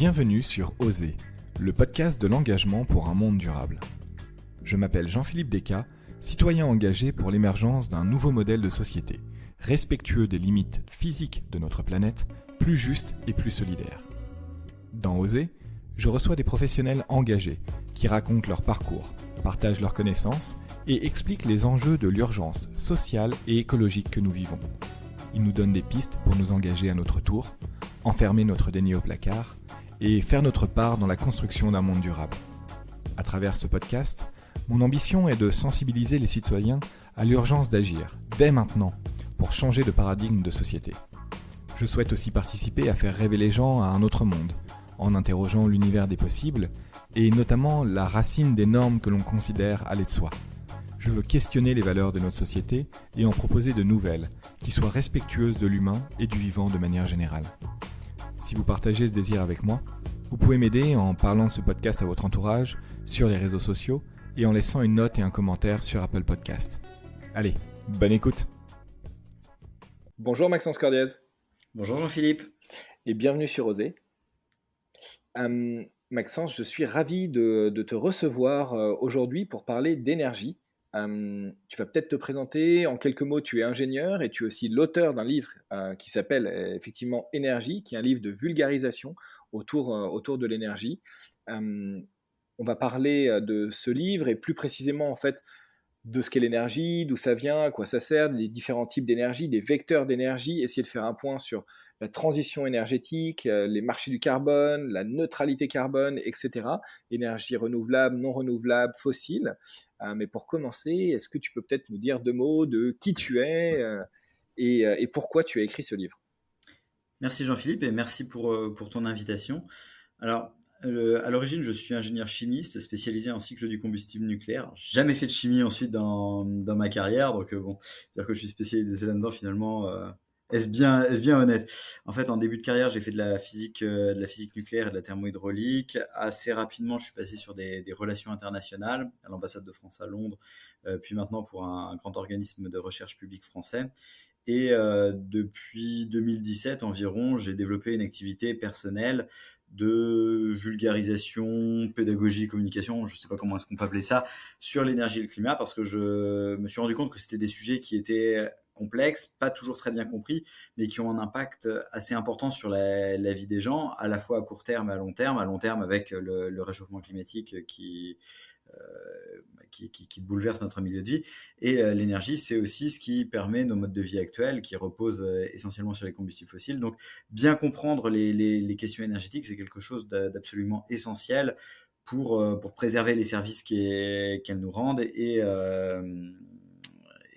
Bienvenue sur Oser, le podcast de l'engagement pour un monde durable. Je m'appelle Jean-Philippe Descas, citoyen engagé pour l'émergence d'un nouveau modèle de société, respectueux des limites physiques de notre planète, plus juste et plus solidaire. Dans Oser, je reçois des professionnels engagés qui racontent leur parcours, partagent leurs connaissances et expliquent les enjeux de l'urgence sociale et écologique que nous vivons. Ils nous donnent des pistes pour nous engager à notre tour, enfermer notre déni au placard et faire notre part dans la construction d'un monde durable. À travers ce podcast, mon ambition est de sensibiliser les citoyens à l'urgence d'agir, dès maintenant, pour changer de paradigme de société. Je souhaite aussi participer à faire rêver les gens à un autre monde, en interrogeant l'univers des possibles, et notamment la racine des normes que l'on considère aller de soi. Je veux questionner les valeurs de notre société et en proposer de nouvelles, qui soient respectueuses de l'humain et du vivant de manière générale. Si vous partagez ce désir avec moi, vous pouvez m'aider en parlant de ce podcast à votre entourage, sur les réseaux sociaux et en laissant une note et un commentaire sur Apple Podcast. Allez, bonne écoute. Bonjour Maxence Cordiez. Bonjour Jean-Philippe. Et bienvenue sur Oser. Maxence, je suis ravi de te recevoir aujourd'hui pour parler d'énergie. Tu vas peut-être te présenter. En quelques mots, tu es ingénieur et tu es aussi l'auteur d'un livre qui s'appelle effectivement Énergie, qui est un livre de vulgarisation autour de l'énergie. On va parler de ce livre et plus précisément en fait de ce qu'est l'énergie, d'où ça vient, à quoi ça sert, des différents types d'énergie, des vecteurs d'énergie, essayer de faire un point sur la transition énergétique, les marchés du carbone, la neutralité carbone, etc. Énergie renouvelable, non renouvelable, fossile. Mais pour commencer, est-ce que tu peux peut-être nous dire deux mots de qui tu es et pourquoi tu as écrit ce livre ? Merci Jean-Philippe et merci pour ton invitation. Alors, à l'origine, je suis ingénieur chimiste spécialisé en cycle du combustible nucléaire. Jamais fait de chimie ensuite dans ma carrière, donc dire que je suis spécialisé là-dedans finalement, est-ce bien honnête. En fait, en début de carrière, j'ai fait de la physique nucléaire et de la thermohydraulique. Assez rapidement, je suis passé sur des relations internationales, à l'ambassade de France à Londres, puis maintenant pour un grand organisme de recherche publique français. Et depuis 2017 environ, j'ai développé une activité personnelle de vulgarisation, pédagogie, communication, je ne sais pas comment est-ce qu'on peut appeler ça, sur l'énergie et le climat, parce que je me suis rendu compte que c'était des sujets qui étaient complexes, pas toujours très bien compris, mais qui ont un impact assez important sur la vie des gens, à la fois à court terme et à long terme avec le réchauffement climatique qui bouleverse notre milieu de vie. Et l'énergie, c'est aussi ce qui permet nos modes de vie actuels, qui reposent essentiellement sur les combustibles fossiles. Donc, bien comprendre les questions énergétiques, c'est quelque chose d'absolument essentiel pour préserver les services qu'elles nous rendent et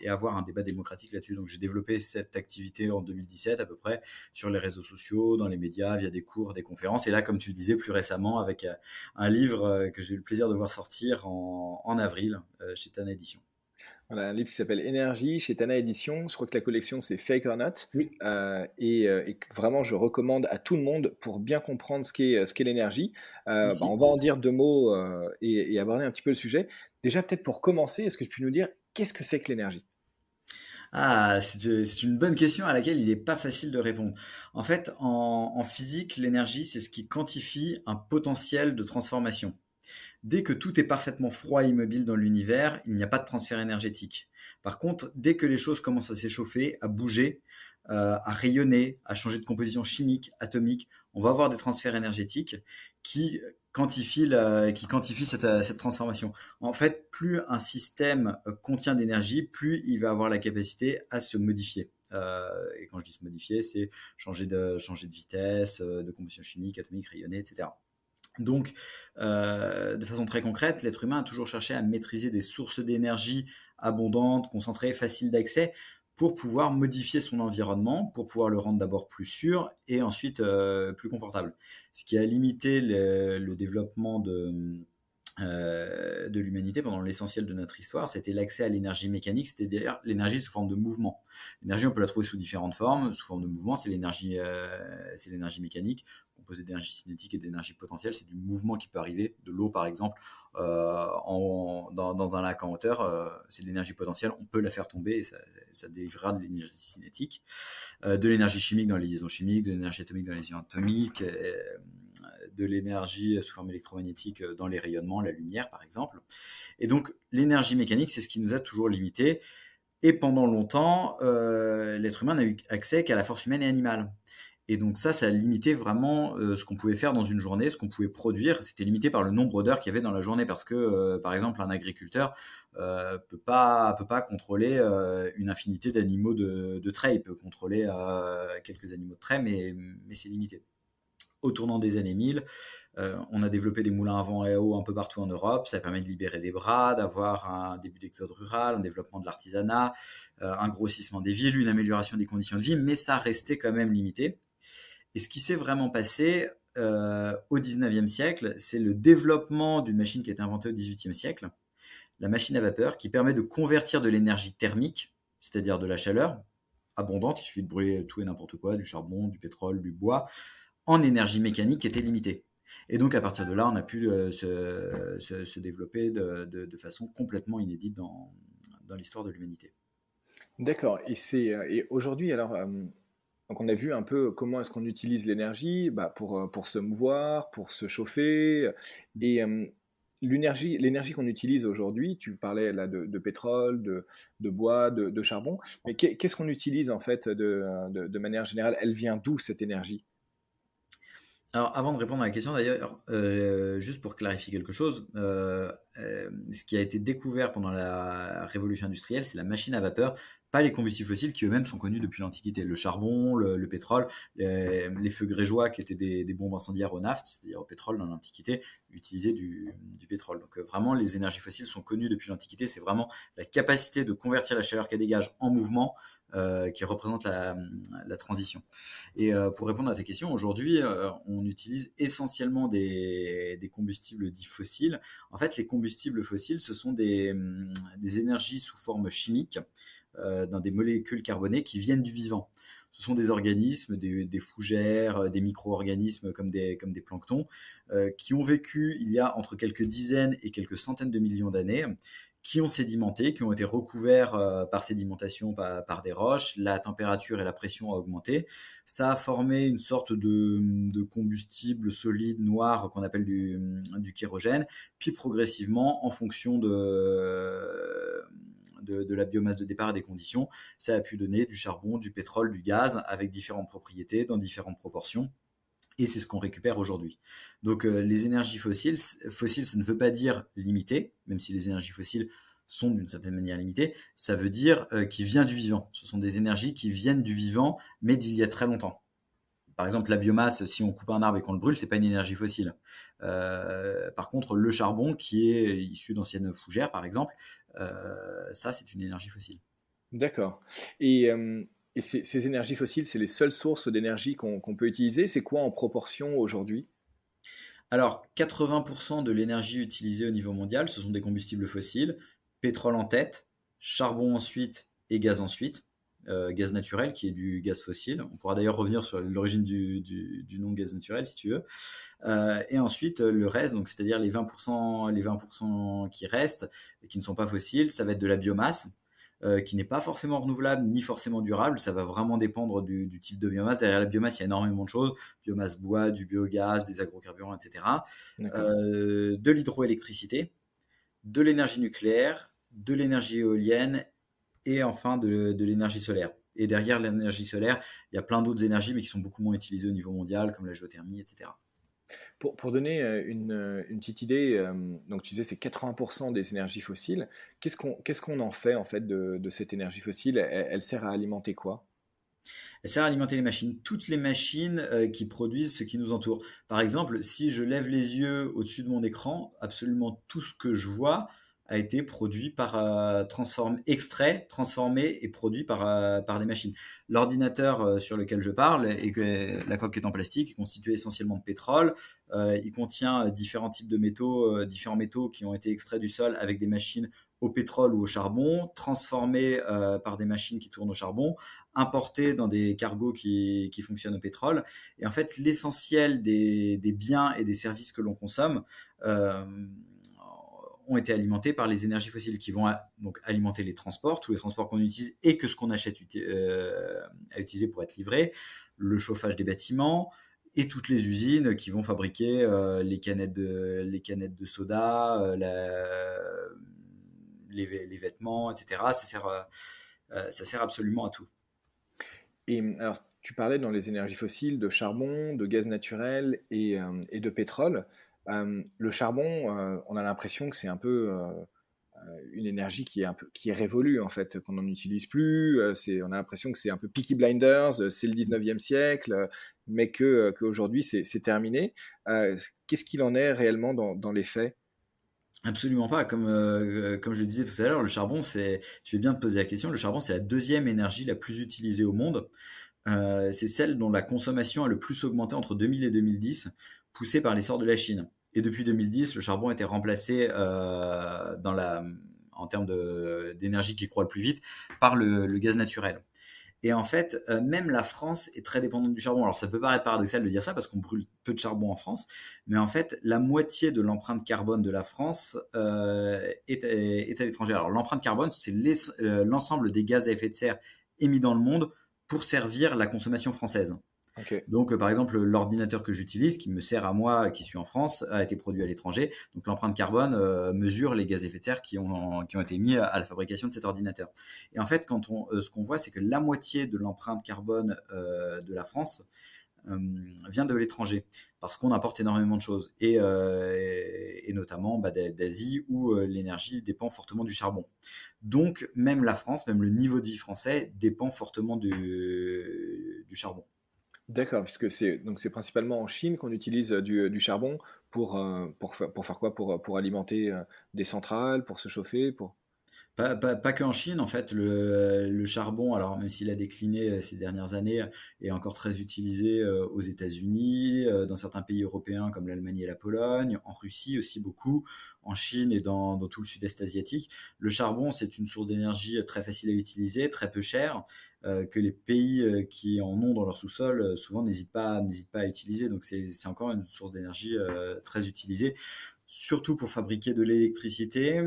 avoir un débat démocratique là-dessus. Donc j'ai développé cette activité en 2017 à peu près sur les réseaux sociaux, dans les médias, via des cours, des conférences. Et là, comme tu le disais plus récemment, avec un livre que j'ai eu le plaisir de voir sortir en avril chez Tana Édition. Voilà, un livre qui s'appelle Énergie chez Tana Édition. Je crois que la collection c'est Fake or Not. Oui. Et vraiment je recommande à tout le monde pour bien comprendre ce qu'est l'énergie. On va en dire deux mots et aborder un petit peu le sujet. Déjà peut-être pour commencer, est-ce que tu peux nous dire qu'est-ce que c'est que l'énergie ? Ah, c'est une bonne question à laquelle il n'est pas facile de répondre. En fait, en physique, l'énergie, c'est ce qui quantifie un potentiel de transformation. Dès que tout est parfaitement froid et immobile dans l'univers, il n'y a pas de transfert énergétique. Par contre, dès que les choses commencent à s'échauffer, à bouger, à rayonner, à changer de composition chimique, atomique, on va avoir des transferts énergétiques qui quantifient cette transformation. En fait, plus un système contient d'énergie, plus il va avoir la capacité à se modifier. Et quand je dis se modifier, c'est changer de vitesse, de combustion chimique, atomique, rayonner, etc. Donc, de façon très concrète, l'être humain a toujours cherché à maîtriser des sources d'énergie abondantes, concentrées, faciles d'accès, pour pouvoir modifier son environnement, pour pouvoir le rendre d'abord plus sûr et ensuite plus confortable. Ce qui a limité le développement de l'humanité pendant l'essentiel de notre histoire, c'était l'accès à l'énergie mécanique, c'était d'ailleurs l'énergie sous forme de mouvement. L'énergie, on peut la trouver sous différentes formes. Sous forme de mouvement, c'est l'énergie mécanique, composé d'énergie cinétique et d'énergie potentielle. C'est du mouvement qui peut arriver, de l'eau par exemple, dans un lac en hauteur. C'est de l'énergie potentielle, on peut la faire tomber et ça délivrera de l'énergie cinétique. De l'énergie chimique dans les liaisons chimiques, de l'énergie atomique dans les liaisons atomiques, de l'énergie sous forme électromagnétique dans les rayonnements, la lumière par exemple. Et donc l'énergie mécanique, c'est ce qui nous a toujours limité. Et pendant longtemps, l'être humain n'a eu accès qu'à la force humaine et animale. Et donc ça a limité vraiment ce qu'on pouvait faire dans une journée, ce qu'on pouvait produire. C'était limité par le nombre d'heures qu'il y avait dans la journée parce que, par exemple, un agriculteur peut pas contrôler une infinité d'animaux de trait. Il peut contrôler quelques animaux de trait, mais c'est limité. Au tournant des années 1000, on a développé des moulins à vent et à eau un peu partout en Europe. Ça permet de libérer des bras, d'avoir un début d'exode rural, un développement de l'artisanat, un grossissement des villes, une amélioration des conditions de vie, mais ça restait quand même limité. Et ce qui s'est vraiment passé au 19e siècle, c'est le développement d'une machine qui a été inventée au 18e siècle, la machine à vapeur, qui permet de convertir de l'énergie thermique, c'est-à-dire de la chaleur abondante, il suffit de brûler tout et n'importe quoi, du charbon, du pétrole, du bois, en énergie mécanique qui était limitée. Et donc à partir de là, on a pu se développer de façon complètement inédite dans l'histoire de l'humanité. D'accord. Et aujourd'hui, alors, donc on a vu un peu comment est-ce qu'on utilise l'énergie pour se mouvoir, pour se chauffer. Et l'énergie qu'on utilise aujourd'hui, tu parlais là de pétrole, de bois, de charbon, mais qu'est-ce qu'on utilise en fait de manière générale? Elle vient d'où cette énergie? Alors, avant de répondre à la question d'ailleurs, juste pour clarifier quelque chose, ce qui a été découvert pendant la révolution industrielle, c'est la machine à vapeur, pas les combustibles fossiles qui eux-mêmes sont connus depuis l'Antiquité. Le charbon, le pétrole, les feux grégeois qui étaient des bombes incendiaires au naphte, c'est-à-dire au pétrole dans l'Antiquité, utilisaient du pétrole. Donc vraiment, les énergies fossiles sont connues depuis l'Antiquité. C'est vraiment la capacité de convertir la chaleur qu'elle dégage en mouvement qui représente la transition. Et pour répondre à ta question, aujourd'hui, on utilise essentiellement des combustibles dits fossiles. En fait, les combustibles fossiles, ce sont des énergies sous forme chimique dans des molécules carbonées qui viennent du vivant. Ce sont des organismes, des fougères, des micro-organismes comme des planctons, qui ont vécu il y a entre quelques dizaines et quelques centaines de millions d'années, qui ont sédimenté, qui ont été recouverts par sédimentation par des roches. La température et la pression a augmenté. Ça a formé une sorte de combustible solide noir qu'on appelle du kérogène. Puis progressivement, en fonction de la biomasse de départ et des conditions, ça a pu donner du charbon, du pétrole, du gaz, avec différentes propriétés, dans différentes proportions. Et c'est ce qu'on récupère aujourd'hui. Donc les énergies fossiles, ça ne veut pas dire limité, même si les énergies fossiles sont d'une certaine manière limitées, ça veut dire qui vient du vivant. Ce sont des énergies qui viennent du vivant, mais d'il y a très longtemps. Par exemple, la biomasse, si on coupe un arbre et qu'on le brûle, c'est pas une énergie fossile. Par contre, le charbon, qui est issu d'anciennes fougères, par exemple, ça, c'est une énergie fossile. D'accord. Et ces énergies fossiles, c'est les seules sources d'énergie qu'on peut utiliser. C'est quoi en proportion aujourd'hui? Alors, 80% de l'énergie utilisée au niveau mondial, ce sont des combustibles fossiles, pétrole en tête, charbon ensuite et gaz ensuite. Gaz naturel qui est du gaz fossile. On pourra d'ailleurs revenir sur l'origine du nom gaz naturel si tu veux. Et ensuite le reste, donc c'est-à-dire les 20% qui restent et qui ne sont pas fossiles, ça va être de la biomasse. Qui n'est pas forcément renouvelable ni forcément durable, ça va vraiment dépendre du type de biomasse. Derrière la biomasse, il y a énormément de choses, biomasse bois, du biogaz, des agrocarburants, etc. D'accord. De l'hydroélectricité, de l'énergie nucléaire, de l'énergie éolienne et enfin de l'énergie solaire. Et derrière l'énergie solaire, il y a plein d'autres énergies, mais qui sont beaucoup moins utilisées au niveau mondial, comme la géothermie, etc. Pour donner une petite idée, donc tu disais c'est 80% des énergies fossiles. Qu'est-ce qu'on en fait en fait de cette énergie fossile? Elle sert à alimenter quoi? Elle sert à alimenter les machines, toutes les machines qui produisent ce qui nous entoure. Par exemple, si je lève les yeux au-dessus de mon écran, absolument tout ce que je vois a été produit extrait, transformé et produit par des machines. L'ordinateur sur lequel je parle, et que la coque est en plastique, est constitué essentiellement de pétrole. Il contient différents métaux qui ont été extraits du sol avec des machines au pétrole ou au charbon, transformés par des machines qui tournent au charbon, importés dans des cargos qui fonctionnent au pétrole. Et en fait, l'essentiel des biens et des services que l'on consomme euh, ont été alimentés par les énergies fossiles qui vont donc alimenter les transports, tous les transports qu'on utilise et que ce qu'on achète à utiliser pour être livré, le chauffage des bâtiments et toutes les usines qui vont fabriquer les canettes de soda, les vêtements, etc. Ça sert absolument à tout. Et alors, tu parlais dans les énergies fossiles de charbon, de gaz naturel et de pétrole. Le charbon, on a l'impression que c'est un peu une énergie qui est révolue en fait, qu'on n'en utilise plus. On a l'impression que c'est un peu Peaky Blinders, c'est le 19e siècle, mais qu'aujourd'hui c'est terminé. Qu'est-ce qu'il en est réellement dans les faits? Absolument pas. Comme je le disais tout à l'heure, tu fais bien de poser la question, le charbon, c'est la deuxième énergie la plus utilisée au monde. C'est celle dont la consommation a le plus augmenté entre 2000 et 2010, poussée par l'essor de la Chine. Et depuis 2010, le charbon a été remplacé en termes d'énergie qui croît le plus vite par le gaz naturel. Et en fait, même la France est très dépendante du charbon. Alors ça peut paraître paradoxal de dire ça parce qu'on brûle peu de charbon en France, mais en fait, la moitié de l'empreinte carbone de la France est à l'étranger. Alors l'empreinte carbone, c'est l'ensemble des gaz à effet de serre émis dans le monde pour servir la consommation française. Ok. Donc, par exemple, l'ordinateur que j'utilise, qui me sert à moi, qui suis en France, a été produit à l'étranger. Donc, l'empreinte carbone mesure les gaz à effet de serre qui ont été mis à la fabrication de cet ordinateur. Et en fait, ce qu'on voit, c'est que la moitié de l'empreinte carbone de la France vient de l'étranger, parce qu'on importe énormément de choses, et notamment d'Asie, où l'énergie dépend fortement du charbon. Donc, même la France, même le niveau de vie français dépend fortement du charbon. D'accord, puisque c'est principalement en Chine qu'on utilise du charbon pour faire quoi? Pour alimenter des centrales, pour se chauffer, pour... Pas qu'en Chine, en fait, le charbon, alors même s'il a décliné ces dernières années, est encore très utilisé aux États-Unis, dans certains pays européens comme l'Allemagne et la Pologne, en Russie aussi beaucoup, en Chine et dans tout le sud-est asiatique. Le charbon, c'est une source d'énergie très facile à utiliser, très peu chère, que les pays qui en ont dans leur sous-sol souvent n'hésitent pas à utiliser. Donc c'est encore une source d'énergie très utilisée, surtout pour fabriquer de l'électricité.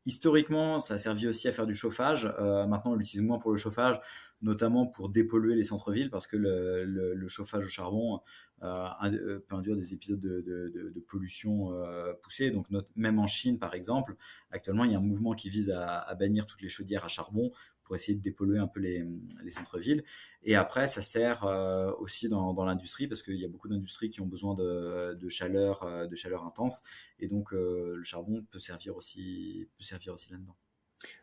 Historiquement, ça a servi aussi à faire du chauffage. Maintenant, on l'utilise moins pour le chauffage, notamment pour dépolluer les centres-villes, parce que le chauffage au charbon peut induire des épisodes de pollution poussée. Donc, même en Chine, par exemple, actuellement, il y a un mouvement qui vise à bannir toutes les chaudières à charbon pour essayer de dépolluer un peu les centres-villes. Et après, ça sert aussi dans l'industrie, parce qu'il y a beaucoup d'industries qui ont besoin de chaleur intense. Et donc, le charbon peut servir aussi là-dedans.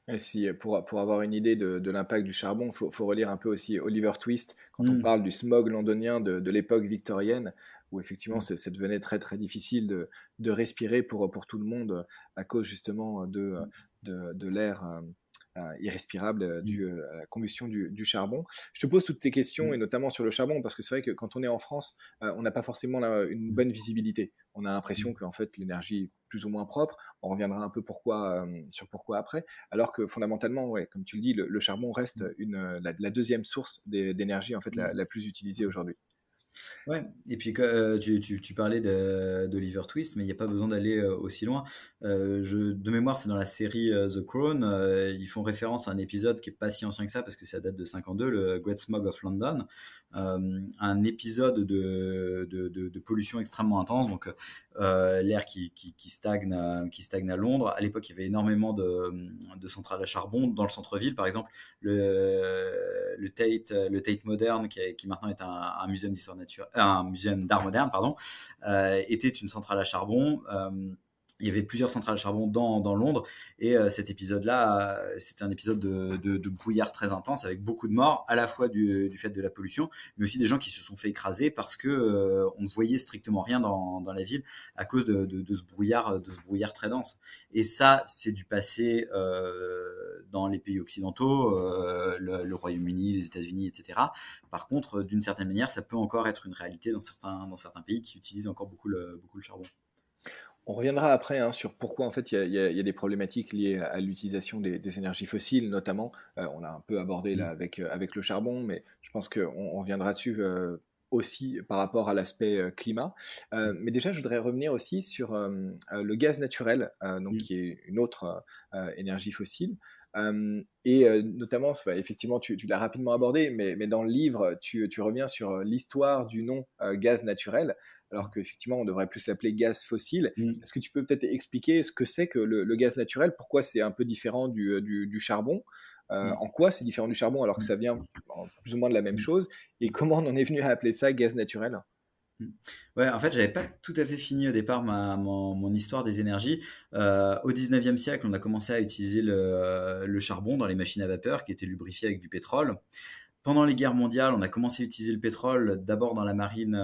Et si, pour avoir une idée de l'impact du charbon, faut relire un peu aussi Oliver Twist, quand on Mm. parle du smog londonien de l'époque victorienne, où effectivement Mm. ça devenait très très difficile de respirer pour tout le monde à cause justement de l'air irrespirable dû à la combustion du charbon. Je te pose toutes tes questions, et Mm. notamment sur le charbon, parce que c'est vrai que quand on est en France, on n'a pas forcément une bonne visibilité. On a l'impression Mm. qu'en fait l'énergie est plus ou moins propre. On reviendra un peu sur pourquoi après. Alors que fondamentalement, ouais, comme tu le dis, le charbon reste la deuxième source d'énergie en fait Mm. la plus utilisée aujourd'hui. Ouais, et puis tu parlais d'Oliver Twist, mais il n'y a pas besoin d'aller aussi loin. De mémoire, c'est dans la série The Crown. Ils font référence à un épisode qui est pas si ancien que ça, parce que ça date de 52, le Great Smog of London. Un épisode de pollution extrêmement intense, donc l'air qui stagne à Londres. À l'époque, il y avait énormément de centrales à charbon dans le centre-ville, par exemple le Tate Modern, qui maintenant est un musée d'histoire naturelle, un musée d'art moderne, pardon, était une centrale à charbon. Il y avait plusieurs centrales à charbon dans Londres et cet épisode-là, c'était un épisode de brouillard très intense avec beaucoup de morts, à la fois du fait de la pollution, mais aussi des gens qui se sont fait écraser parce que on ne voyait strictement rien dans la ville à cause de ce brouillard très dense. Et ça, c'est du passé dans les pays occidentaux, le Royaume-Uni, les États-Unis, etc. Par contre, d'une certaine manière, ça peut encore être une réalité dans certains pays qui utilisent encore beaucoup le charbon. On reviendra après hein, sur pourquoi en fait il y a des problématiques liées à l'utilisation des énergies fossiles, notamment. On a un peu abordé là avec le charbon, mais je pense qu'on reviendra dessus aussi par rapport à l'aspect climat. Mais déjà, je voudrais revenir aussi sur le gaz naturel, donc Mm. qui est une autre énergie fossile. Notamment, effectivement, tu l'as rapidement abordé, mais dans le livre, tu reviens sur l'histoire du nom gaz naturel, alors qu'effectivement, on devrait plus l'appeler gaz fossile. Mm. Est-ce que tu peux peut-être expliquer ce que c'est que le gaz naturel, pourquoi c'est un peu différent du charbon, Mm. en quoi c'est différent du charbon alors que Mm. ça vient plus ou moins de la même Mm. chose, et comment on en est venu à appeler ça gaz naturel? Mm. Ouais, en fait, j'avais pas tout à fait fini au départ mon histoire des énergies. Au 19e siècle, on a commencé à utiliser le charbon dans les machines à vapeur qui étaient lubrifiées avec du pétrole. Pendant les guerres mondiales, on a commencé à utiliser le pétrole d'abord dans la marine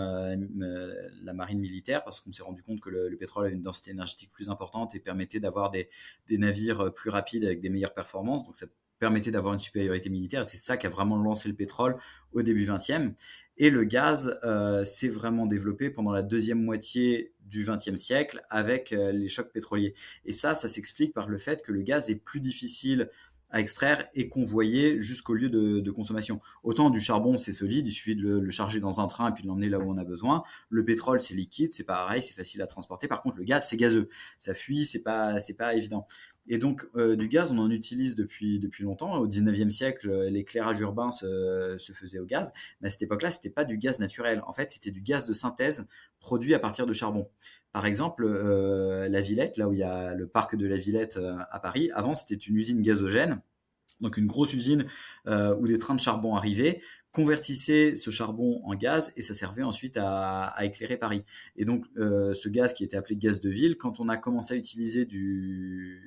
militaire, parce qu'on s'est rendu compte que le pétrole avait une densité énergétique plus importante et permettait d'avoir des navires plus rapides avec des meilleures performances. Donc ça permettait d'avoir une supériorité militaire. C'est ça qui a vraiment lancé le pétrole au début 20e. Et le gaz s'est vraiment développé pendant la deuxième moitié du 20e siècle avec les chocs pétroliers. Et ça s'explique par le fait que le gaz est plus difficile à extraire et convoyer jusqu'au lieu de consommation. Autant du charbon, c'est solide, il suffit de le charger dans un train et puis de l'emmener là où on a besoin. Le pétrole, c'est liquide, c'est pareil, c'est facile à transporter. Par contre, le gaz, c'est gazeux. Ça fuit, c'est pas évident. Et donc, du gaz, on en utilise depuis longtemps. Au 19e siècle, l'éclairage urbain se faisait au gaz. Mais à cette époque-là, c'était pas du gaz naturel. En fait, c'était du gaz de synthèse produit à partir de charbon. Par exemple, la Villette, là où il y a le parc de la Villette à Paris, avant, c'était une usine gazogène, donc une grosse usine où des trains de charbon arrivaient, convertissaient ce charbon en gaz et ça servait ensuite à éclairer Paris. Et donc ce gaz qui était appelé gaz de ville, quand on a commencé à utiliser du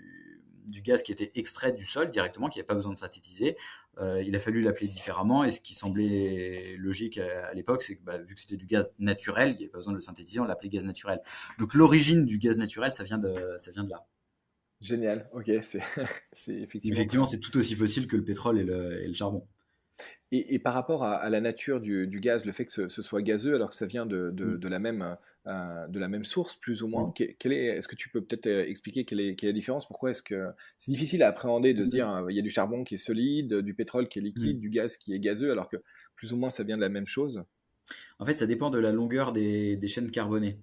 gaz qui était extrait du sol directement, qui n'avait pas besoin de synthétiser, il a fallu l'appeler différemment. Et ce qui semblait logique à l'époque, c'est que vu que c'était du gaz naturel, il n'y avait pas besoin de le synthétiser, on l'appelait gaz naturel. Donc l'origine du gaz naturel, ça vient de là. Génial, ok, c'est c'est effectivement Effectivement, très. c'est tout aussi fossile que le pétrole et le charbon. Et par rapport à la nature du gaz, le fait que ce soit gazeux alors que ça vient Mm. de la même source, plus ou moins, Mm. est-ce que tu peux peut-être expliquer quelle est la différence? Pourquoi est-ce que c'est difficile à appréhender de se dire, il y a du charbon qui est solide, du pétrole qui est liquide, Mm. du gaz qui est gazeux, alors que plus ou moins ça vient de la même chose? En fait, ça dépend de la longueur des chaînes carbonées.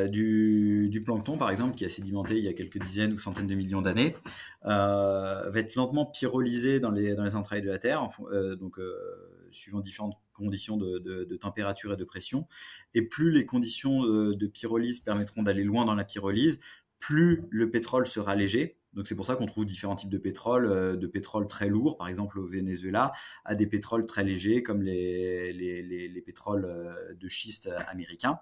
Du plancton, par exemple, qui a sédimenté il y a quelques dizaines ou centaines de millions d'années, va être lentement pyrolysé dans les entrailles de la Terre, donc suivant différentes conditions de température et de pression. Et plus les conditions de pyrolyse permettront d'aller loin dans la pyrolyse, plus le pétrole sera léger. Donc c'est pour ça qu'on trouve différents types de pétrole très lourd, par exemple au Venezuela, à des pétroles très légers comme les pétroles de schiste américains.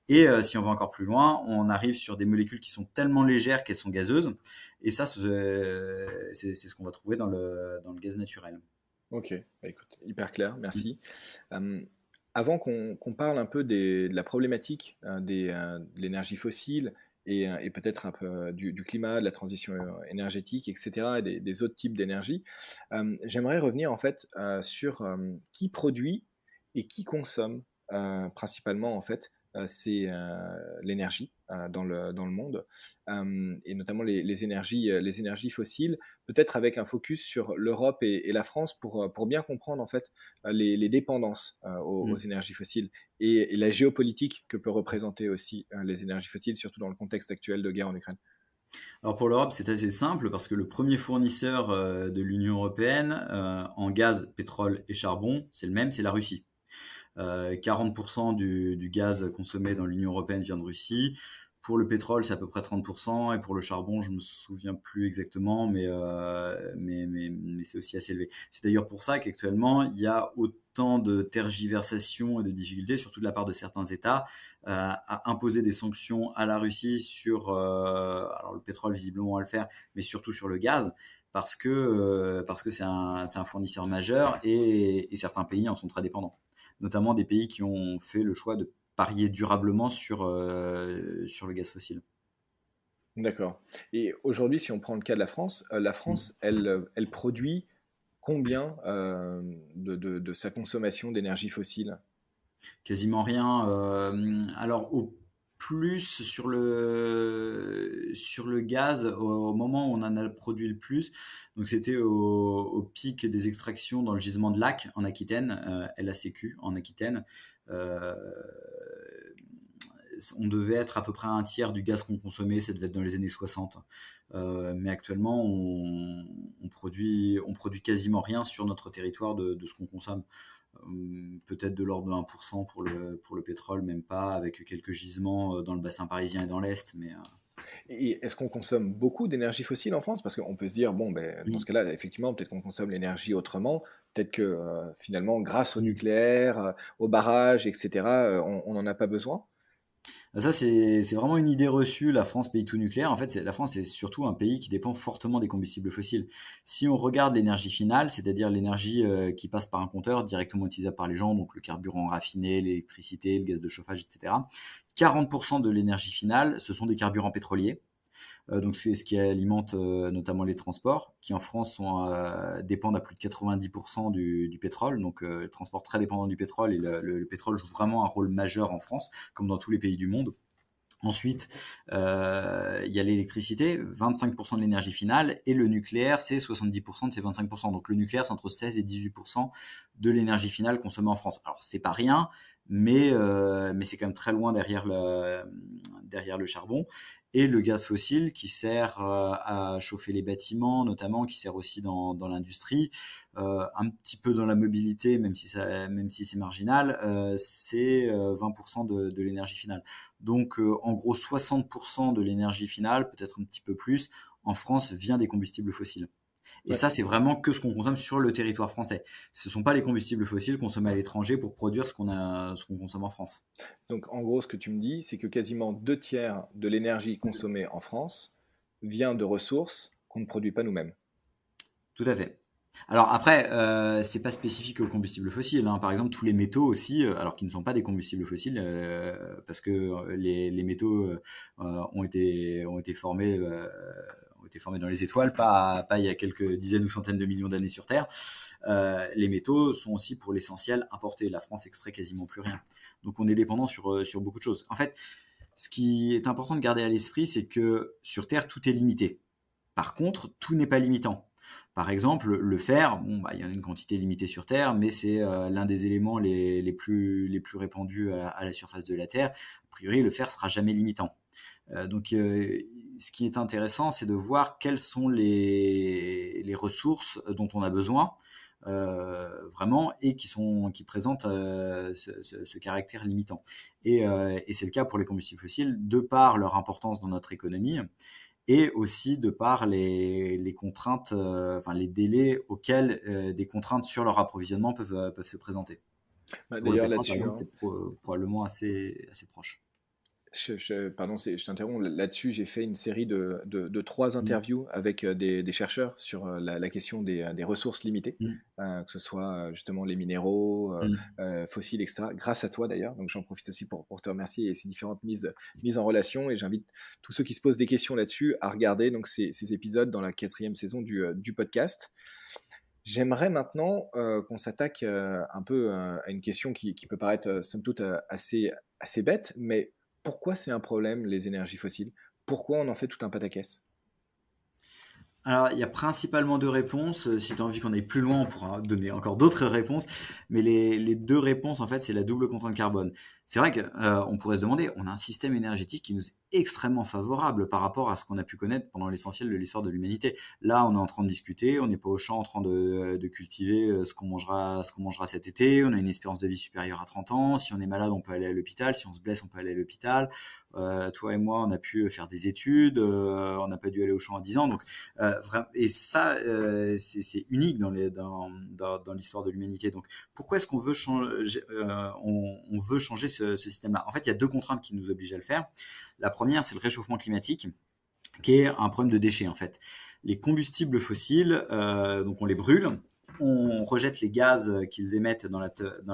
Et si on va encore plus loin, on arrive sur des molécules qui sont tellement légères qu'elles sont gazeuses. Et ça, c'est ce qu'on va trouver dans le gaz naturel. Ok, bah écoute, hyper clair, merci. Euh, Avant qu'on parle un peu de la problématique de l'énergie fossile et peut-être un peu du climat, de la transition énergétique, etc., et des autres types d'énergie, j'aimerais revenir en fait sur qui produit et qui consomme principalement en fait l'énergie dans le monde, et notamment les énergies fossiles, peut-être avec un focus sur l'Europe et la France pour bien comprendre en fait les dépendances aux Mm. énergies fossiles et la géopolitique que peut représenter aussi les énergies fossiles, surtout dans le contexte actuel de guerre en Ukraine. Alors pour l'Europe, c'est assez simple parce que le premier fournisseur de l'Union européenne en gaz, pétrole et charbon, c'est le même, c'est la Russie. 40% du gaz consommé dans l'Union européenne vient de Russie. Pour le pétrole, c'est à peu près 30%, et pour le charbon, je me souviens plus exactement, mais c'est aussi assez élevé. C'est d'ailleurs pour ça qu'actuellement, il y a autant de tergiversations et de difficultés, surtout de la part de certains États, à imposer des sanctions à la Russie sur, alors le pétrole visiblement on va le faire, mais surtout sur le gaz, parce que c'est un fournisseur majeur, et certains pays en sont très dépendants, notamment des pays qui ont fait le choix de parier durablement sur le gaz fossile. D'accord. Et aujourd'hui, si on prend le cas de la Mm. France, elle produit combien de sa consommation d'énergie fossile? Quasiment rien. Alors au plus sur le gaz, au moment où on en a produit le plus, donc c'était au pic des extractions dans le gisement de Lac en Aquitaine, LACQ en Aquitaine. Euh, on devait être à peu près un tiers du gaz qu'on consommait, ça devait être dans les années 60. Mais actuellement, on produit quasiment rien sur notre territoire de ce qu'on consomme. Peut-être de l'ordre de 1% pour le pétrole, même pas, avec quelques gisements dans le bassin parisien et dans l'Est. Et est-ce qu'on consomme beaucoup d'énergie fossile en France? Parce qu'on peut se dire, bon, ben, dans Mm, ce cas-là, effectivement, peut-être qu'on consomme l'énergie autrement. Peut-être que finalement, grâce au mm. nucléaire, aux barrages, etc., on n'en a pas besoin. Ça, c'est vraiment une idée reçue, la France, pays tout nucléaire. En fait, la France est surtout un pays qui dépend fortement des combustibles fossiles. Si on regarde l'énergie finale, c'est-à-dire l'énergie qui passe par un compteur directement utilisable par les gens, donc le carburant raffiné, l'électricité, le gaz de chauffage, etc., 40% de l'énergie finale, ce sont des carburants pétroliers. Donc c'est ce qui alimente notamment les transports, qui en France dépendent à plus de 90% du pétrole. Donc le transport très dépendant du pétrole, et le pétrole joue vraiment un rôle majeur en France, comme dans tous les pays du monde. Ensuite, il y a l'électricité, 25% de l'énergie finale, et le nucléaire, c'est 70% de ces 25%. Donc le nucléaire, c'est entre 16 et 18% de l'énergie finale consommée en France. Alors c'est pas rien, mais c'est quand même très loin derrière le charbon. Et le gaz fossile qui sert à chauffer les bâtiments, notamment, qui sert aussi dans l'industrie, un petit peu dans la mobilité, même si c'est marginal, c'est 20% de l'énergie finale. Donc, en gros, 60% de l'énergie finale, peut-être un petit peu plus, en France, vient des combustibles fossiles. Et Ouais. ça, c'est vraiment que ce qu'on consomme sur le territoire français. Ce ne sont pas les combustibles fossiles consommés à l'étranger pour produire ce qu'on consomme en France. Donc, en gros, ce que tu me dis, c'est que quasiment 2 tiers de l'énergie consommée en France vient de ressources qu'on ne produit pas nous-mêmes. Tout à fait. Alors après, c'est pas spécifique aux combustibles fossiles, hein. Par exemple, tous les métaux aussi, alors qui ne sont pas des combustibles fossiles, parce que les métaux ont été formés dans les étoiles, pas il y a quelques dizaines ou centaines de millions d'années sur Terre. Les métaux sont aussi pour l'essentiel importés. La France extrait quasiment plus rien. Donc on est dépendant sur beaucoup de choses. En fait, ce qui est important de garder à l'esprit, c'est que sur Terre, tout est limité. Par contre, tout n'est pas limitant. Par exemple, le fer, bon, bah, il y en a une quantité limitée sur Terre, mais c'est l'un des éléments les plus répandus à la surface de la Terre. A priori, le fer sera jamais limitant. Donc, ce qui est intéressant, c'est de voir quelles sont les ressources dont on a besoin vraiment, et qui présentent ce caractère limitant. Et c'est le cas pour les combustibles fossiles, de par leur importance dans notre économie, et aussi de par les contraintes, enfin les délais auxquels des contraintes sur leur approvisionnement peuvent se présenter. Bah, Pour le d'ailleurs, pétrole, par là-dessus, exemple, hein, c'est probablement assez proche. pardon, je t'interromps. Là-dessus, j'ai fait une série de 3 Mm, interviews avec des chercheurs sur la question des ressources limitées, mm, que ce soit justement les minéraux, mm. fossiles, etc. Grâce à toi d'ailleurs. Donc j'en profite aussi pour te remercier et ces différentes mises en relation. Et j'invite tous ceux qui se posent des questions là-dessus à regarder donc ces épisodes dans la 4e saison du podcast. J'aimerais maintenant qu'on s'attaque un peu à une question qui peut paraître somme toute assez bête, mais pourquoi c'est un problème les énergies fossiles? Pourquoi on en fait tout un pataquès? Alors, il y a principalement deux réponses. Si tu as envie qu'on aille plus loin, on pourra donner encore d'autres réponses. Mais les deux réponses, en fait, c'est la double contrainte carbone. C'est vrai qu'on pourrait se demander, on a un système énergétique qui nous est extrêmement favorable par rapport à ce qu'on a pu connaître pendant l'essentiel de l'histoire de l'humanité. Là, on est en train de discuter, on n'est pas au champ en train de cultiver ce qu'on mangera cet été. On a une espérance de vie supérieure à 30 ans. Si on est malade, on peut aller à l'hôpital. Si on se blesse, on peut aller à l'hôpital. toi et moi, on a pu faire des études, on n'a pas dû aller au champ à 10 ans. Donc, et ça, c'est unique dans l'histoire de l'humanité. Donc, pourquoi est-ce qu'on veut changer, on veut changer ce système-là? En fait, il y a deux contraintes qui nous obligent à le faire. La première, c'est le réchauffement climatique, qui est un problème de déchets en fait. Les combustibles fossiles, donc on les brûle, on rejette les gaz qu'ils émettent dans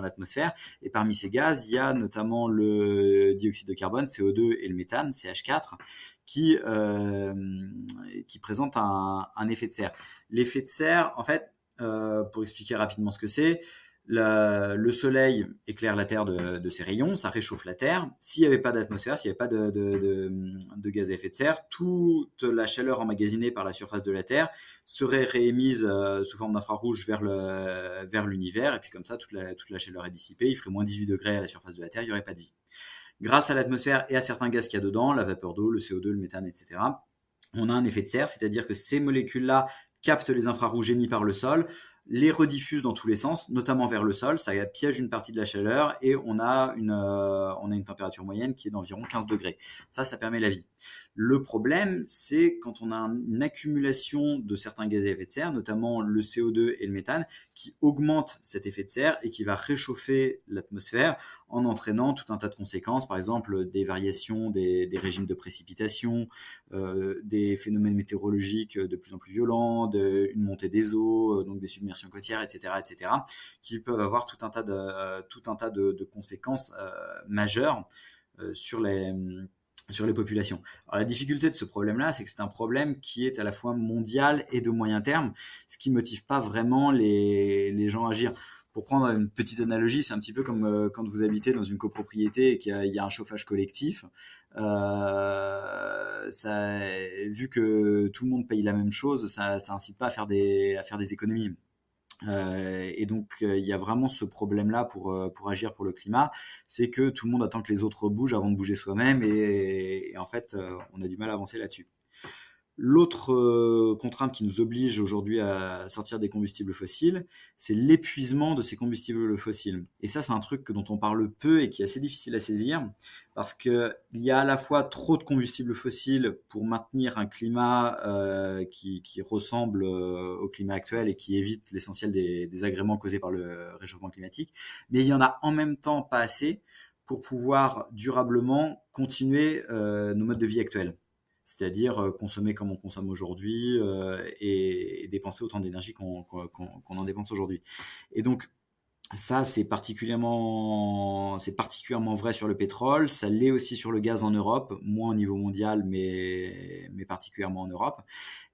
l'atmosphère, et parmi ces gaz, il y a notamment le dioxyde de carbone, CO2, et le méthane, CH4, qui présentent un effet de serre. L'effet de serre, en fait, pour expliquer rapidement ce que c'est, le soleil éclaire la Terre de ses rayons, ça réchauffe la Terre. S'il n'y avait pas d'atmosphère, s'il n'y avait pas de gaz à effet de serre, toute la chaleur emmagasinée par la surface de la Terre serait réémise sous forme d'infrarouge vers l'univers, et puis comme ça, toute la chaleur est dissipée, il ferait moins 18 degrés à la surface de la Terre, il n'y aurait pas de vie. Grâce à l'atmosphère et à certains gaz qu'il y a dedans, la vapeur d'eau, le CO2, le méthane, etc., on a un effet de serre, c'est-à-dire que ces molécules-là captent les infrarouges émis par le sol, les rediffusent dans tous les sens, notamment vers le sol, ça piège une partie de la chaleur et on a une température moyenne qui est d'environ 15 degrés. Ça permet la vie. Le problème, c'est quand on a une accumulation de certains gaz à effet de serre, notamment le CO2 et le méthane, qui augmentent cet effet de serre et qui va réchauffer l'atmosphère en entraînant tout un tas de conséquences, par exemple des variations des régimes de précipitation, des phénomènes météorologiques de plus en plus violents, une montée des eaux, donc des submersions côtières, etc., qui peuvent avoir tout un tas de conséquences majeures sur les populations. Alors, la difficulté de ce problème-là, c'est que c'est un problème qui est à la fois mondial et de moyen terme, ce qui ne motive pas vraiment les gens à agir. Pour prendre une petite analogie, c'est un petit peu comme quand vous habitez dans une copropriété et qu'il y a un chauffage collectif. Vu que tout le monde paye la même chose, ça incite pas à faire des économies. Et donc, il y a vraiment ce problème-là pour agir pour le climat, c'est que tout le monde attend que les autres bougent avant de bouger soi-même, et en fait, on a du mal à avancer là-dessus. L'autre contrainte qui nous oblige aujourd'hui à sortir des combustibles fossiles, c'est l'épuisement de ces combustibles fossiles. Et ça, c'est un truc dont on parle peu et qui est assez difficile à saisir, parce qu'il y a à la fois trop de combustibles fossiles pour maintenir un climat qui ressemble au climat actuel et qui évite l'essentiel des désagréments causés par le réchauffement climatique, mais il y en a en même temps pas assez pour pouvoir durablement continuer nos modes de vie actuels. C'est-à-dire consommer comme on consomme aujourd'hui et dépenser autant d'énergie qu'on en dépense aujourd'hui. Et donc, ça, c'est particulièrement vrai sur le pétrole, ça l'est aussi sur le gaz en Europe, moins au niveau mondial, mais particulièrement en Europe.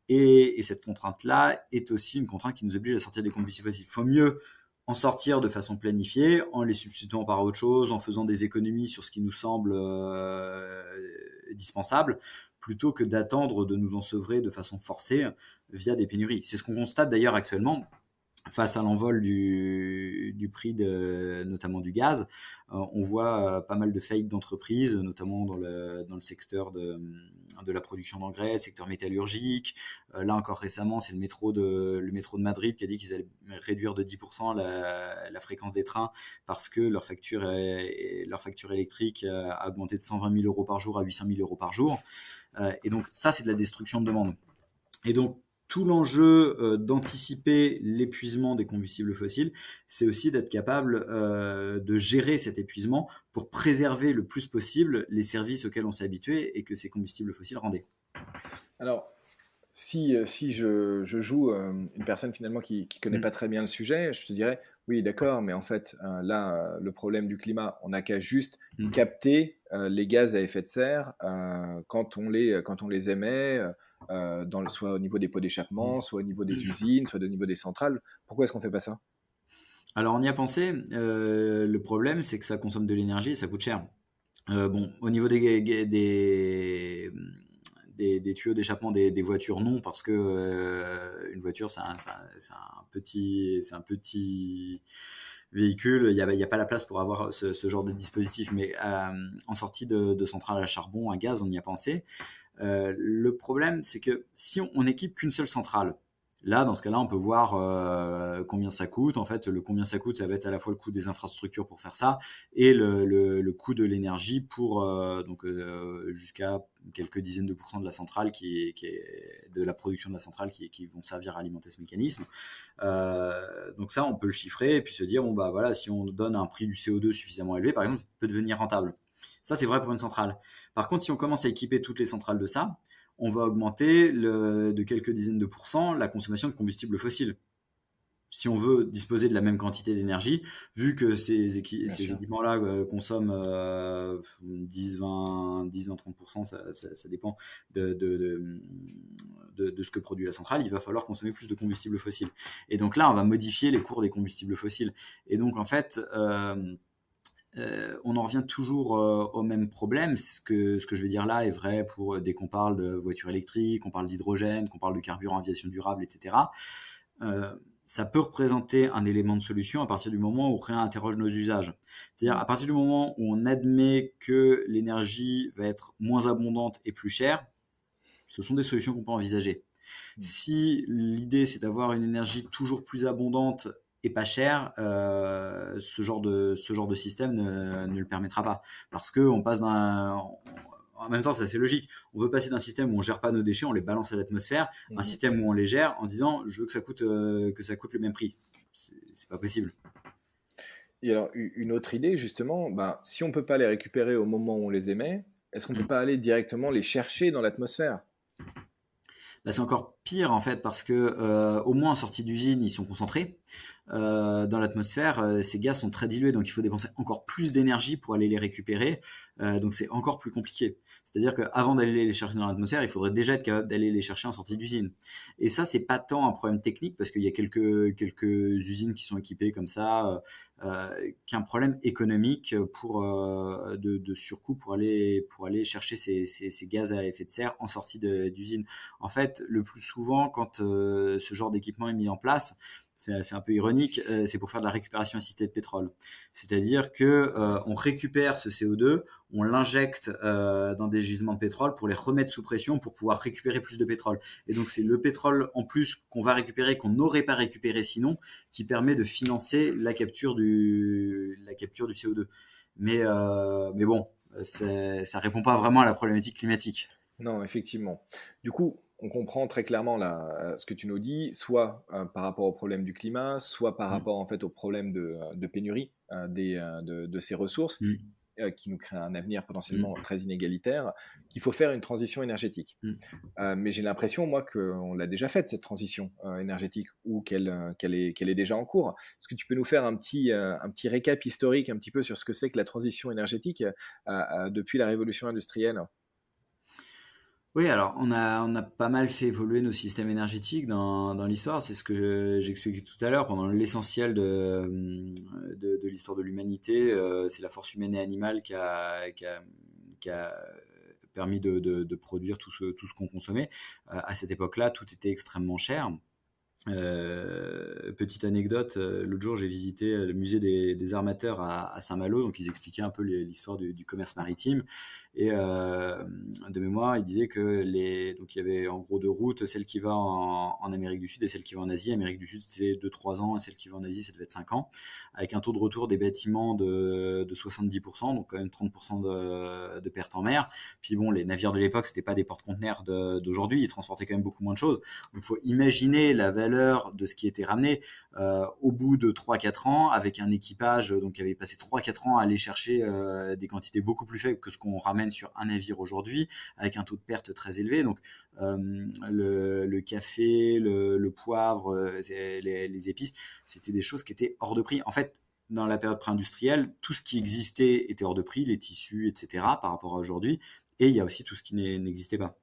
Et cette contrainte-là est aussi une contrainte qui nous oblige à sortir des combustibles fossiles. Il faut mieux en sortir de façon planifiée, en les substituant par autre chose, en faisant des économies sur ce qui nous semble dispensable, plutôt que d'attendre de nous ensevrer de façon forcée via des pénuries. C'est ce qu'on constate d'ailleurs actuellement face à l'envol du prix notamment du gaz. On voit pas mal de faillites d'entreprises, notamment dans le secteur de la production d'engrais, le secteur métallurgique. Là encore récemment, c'est le métro de Madrid qui a dit qu'ils allaient réduire de 10% la fréquence des trains parce que leur facture électrique a augmenté de 120 000 euros par jour à 800 000 euros par jour. Et donc ça, c'est de la destruction de demande. Et donc, tout l'enjeu d'anticiper l'épuisement des combustibles fossiles, c'est aussi d'être capable de gérer cet épuisement pour préserver le plus possible les services auxquels on s'est habitué et que ces combustibles fossiles rendaient. Alors, si je joue une personne finalement qui ne connaît pas très bien le sujet, je te dirais, oui, d'accord, mais en fait, là, le problème du climat, on n'a qu'à juste capter les gaz à effet de serre quand on les émet, soit au niveau des pots d'échappement, soit au niveau des usines, soit au niveau des centrales. Pourquoi est-ce qu'on ne fait pas ça? Alors, on y a pensé. Le problème, c'est que ça consomme de l'énergie et ça coûte cher. Au niveau des tuyaux d'échappement des voitures, non, parce que une voiture, c'est un petit véhicule, il y a pas la place pour avoir ce genre de dispositif, mais en sortie de centrale à charbon, à gaz, on y a pensé. Le problème, c'est que si on n'équipe qu'une seule centrale, Là, dans ce cas-là, on peut voir combien ça coûte. En fait, le combien ça coûte, ça va être à la fois le coût des infrastructures pour faire ça et le coût de l'énergie pour jusqu'à quelques dizaines de pourcents de la centrale de la production de la centrale qui vont servir à alimenter ce mécanisme. Donc ça, on peut le chiffrer et puis se dire bon bah voilà, si on donne un prix du CO2 suffisamment élevé, par exemple, ça peut devenir rentable. Ça, c'est vrai pour une centrale. Par contre, si on commence à équiper toutes les centrales de ça, on va augmenter de quelques dizaines de pourcents la consommation de combustibles fossiles. Si on veut disposer de la même quantité d'énergie, vu que ces équipements-là consomment 10, 20, 10, 20, 30%, ça dépend de ce que produit la centrale, il va falloir consommer plus de combustibles fossiles. Et donc là, on va modifier les cours des combustibles fossiles. Et donc, en fait, on en revient toujours au même problème. Ce que je vais dire là est vrai pour dès qu'on parle de voitures électriques, qu'on parle d'hydrogène, qu'on parle de carburant aviation durable, etc. Ça peut représenter un élément de solution à partir du moment où on réinterroge nos usages. C'est-à-dire à partir du moment où on admet que l'énergie va être moins abondante et plus chère, ce sont des solutions qu'on peut envisager. Si l'idée c'est d'avoir une énergie toujours plus abondante et pas chère, ce genre de système ne le permettra pas. Parce qu'on passe en même temps, c'est assez logique. On veut passer d'un système où on gère pas nos déchets, on les balance à l'atmosphère, un système où on les gère en disant je veux que ça coûte le même prix. C'est pas possible. Et alors, une autre idée, justement, ben, si on peut pas les récupérer au moment où on les émet, est-ce qu'on peut pas aller directement les chercher dans l'atmosphère? Bah, c'est encore pire en fait parce que au moins en sortie d'usine ils sont concentrés. Dans l'atmosphère, ces gaz sont très dilués, donc il faut dépenser encore plus d'énergie pour aller les récupérer. Donc c'est encore plus compliqué. C'est-à-dire qu'avant d'aller les chercher dans l'atmosphère, il faudrait déjà être capable d'aller les chercher en sortie d'usine. Et ça, c'est pas tant un problème technique parce qu'il y a quelques usines qui sont équipées comme ça, qu'un problème économique de surcoût pour aller chercher ces gaz à effet de serre en sortie d'usine. En fait, le plus souvent, quand ce genre d'équipement est mis en place, c'est un peu ironique, c'est pour faire de la récupération assistée de pétrole. C'est-à-dire que on récupère ce CO2, on l'injecte dans des gisements de pétrole pour les remettre sous pression pour pouvoir récupérer plus de pétrole. Et donc c'est le pétrole en plus qu'on va récupérer, qu'on n'aurait pas récupéré sinon, qui permet de financer la capture du CO2. Mais bon, ça répond pas vraiment à la problématique climatique. Non, effectivement. Du coup, on comprend très clairement là, ce que tu nous dis, soit par rapport au problème du climat, soit par Mm. rapport en fait au problème de pénurie de ces ressources, Mm. qui nous crée un avenir potentiellement Mm. très inégalitaire, qu'il faut faire une transition énergétique. Mm. Mais j'ai l'impression, moi, qu'on l'a déjà faite, cette transition énergétique, ou qu'elle est déjà en cours. Est-ce que tu peux nous faire un petit récap historique un petit peu sur ce que c'est que la transition énergétique depuis la révolution industrielle? Oui, alors on a pas mal fait évoluer nos systèmes énergétiques dans l'histoire. C'est ce que j'expliquais tout à l'heure. Pendant l'essentiel de l'histoire de l'humanité, c'est la force humaine et animale qui a permis de produire tout ce qu'on consommait. À cette époque-là, tout était extrêmement cher. Petite anecdote, l'autre jour j'ai visité le musée des armateurs à Saint-Malo, donc ils expliquaient un peu l'histoire du commerce maritime et de mémoire ils disaient que donc il y avait en gros deux routes, celle qui va en Amérique du Sud et celle qui va en Asie. Amérique du Sud c'était 2-3 ans et celle qui va en Asie ça devait être 5 ans, avec un taux de retour des bâtiments de 70%, donc quand même 30% de perte en mer. Puis bon, les navires de l'époque c'était pas des porte-conteneurs d'aujourd'hui, ils transportaient quand même beaucoup moins de choses. Donc il faut imaginer la valeur de ce qui était ramené au bout de 3-4 ans avec un équipage donc, qui avait passé 3-4 ans à aller chercher des quantités beaucoup plus faibles que ce qu'on ramène sur un navire aujourd'hui, avec un taux de perte très élevé. Donc le café, le poivre, les épices, c'était des choses qui étaient hors de prix. En fait, dans la période pré-industrielle, tout ce qui existait était hors de prix, les tissus, etc., par rapport à aujourd'hui. Et il y a aussi tout ce qui n'existait pas.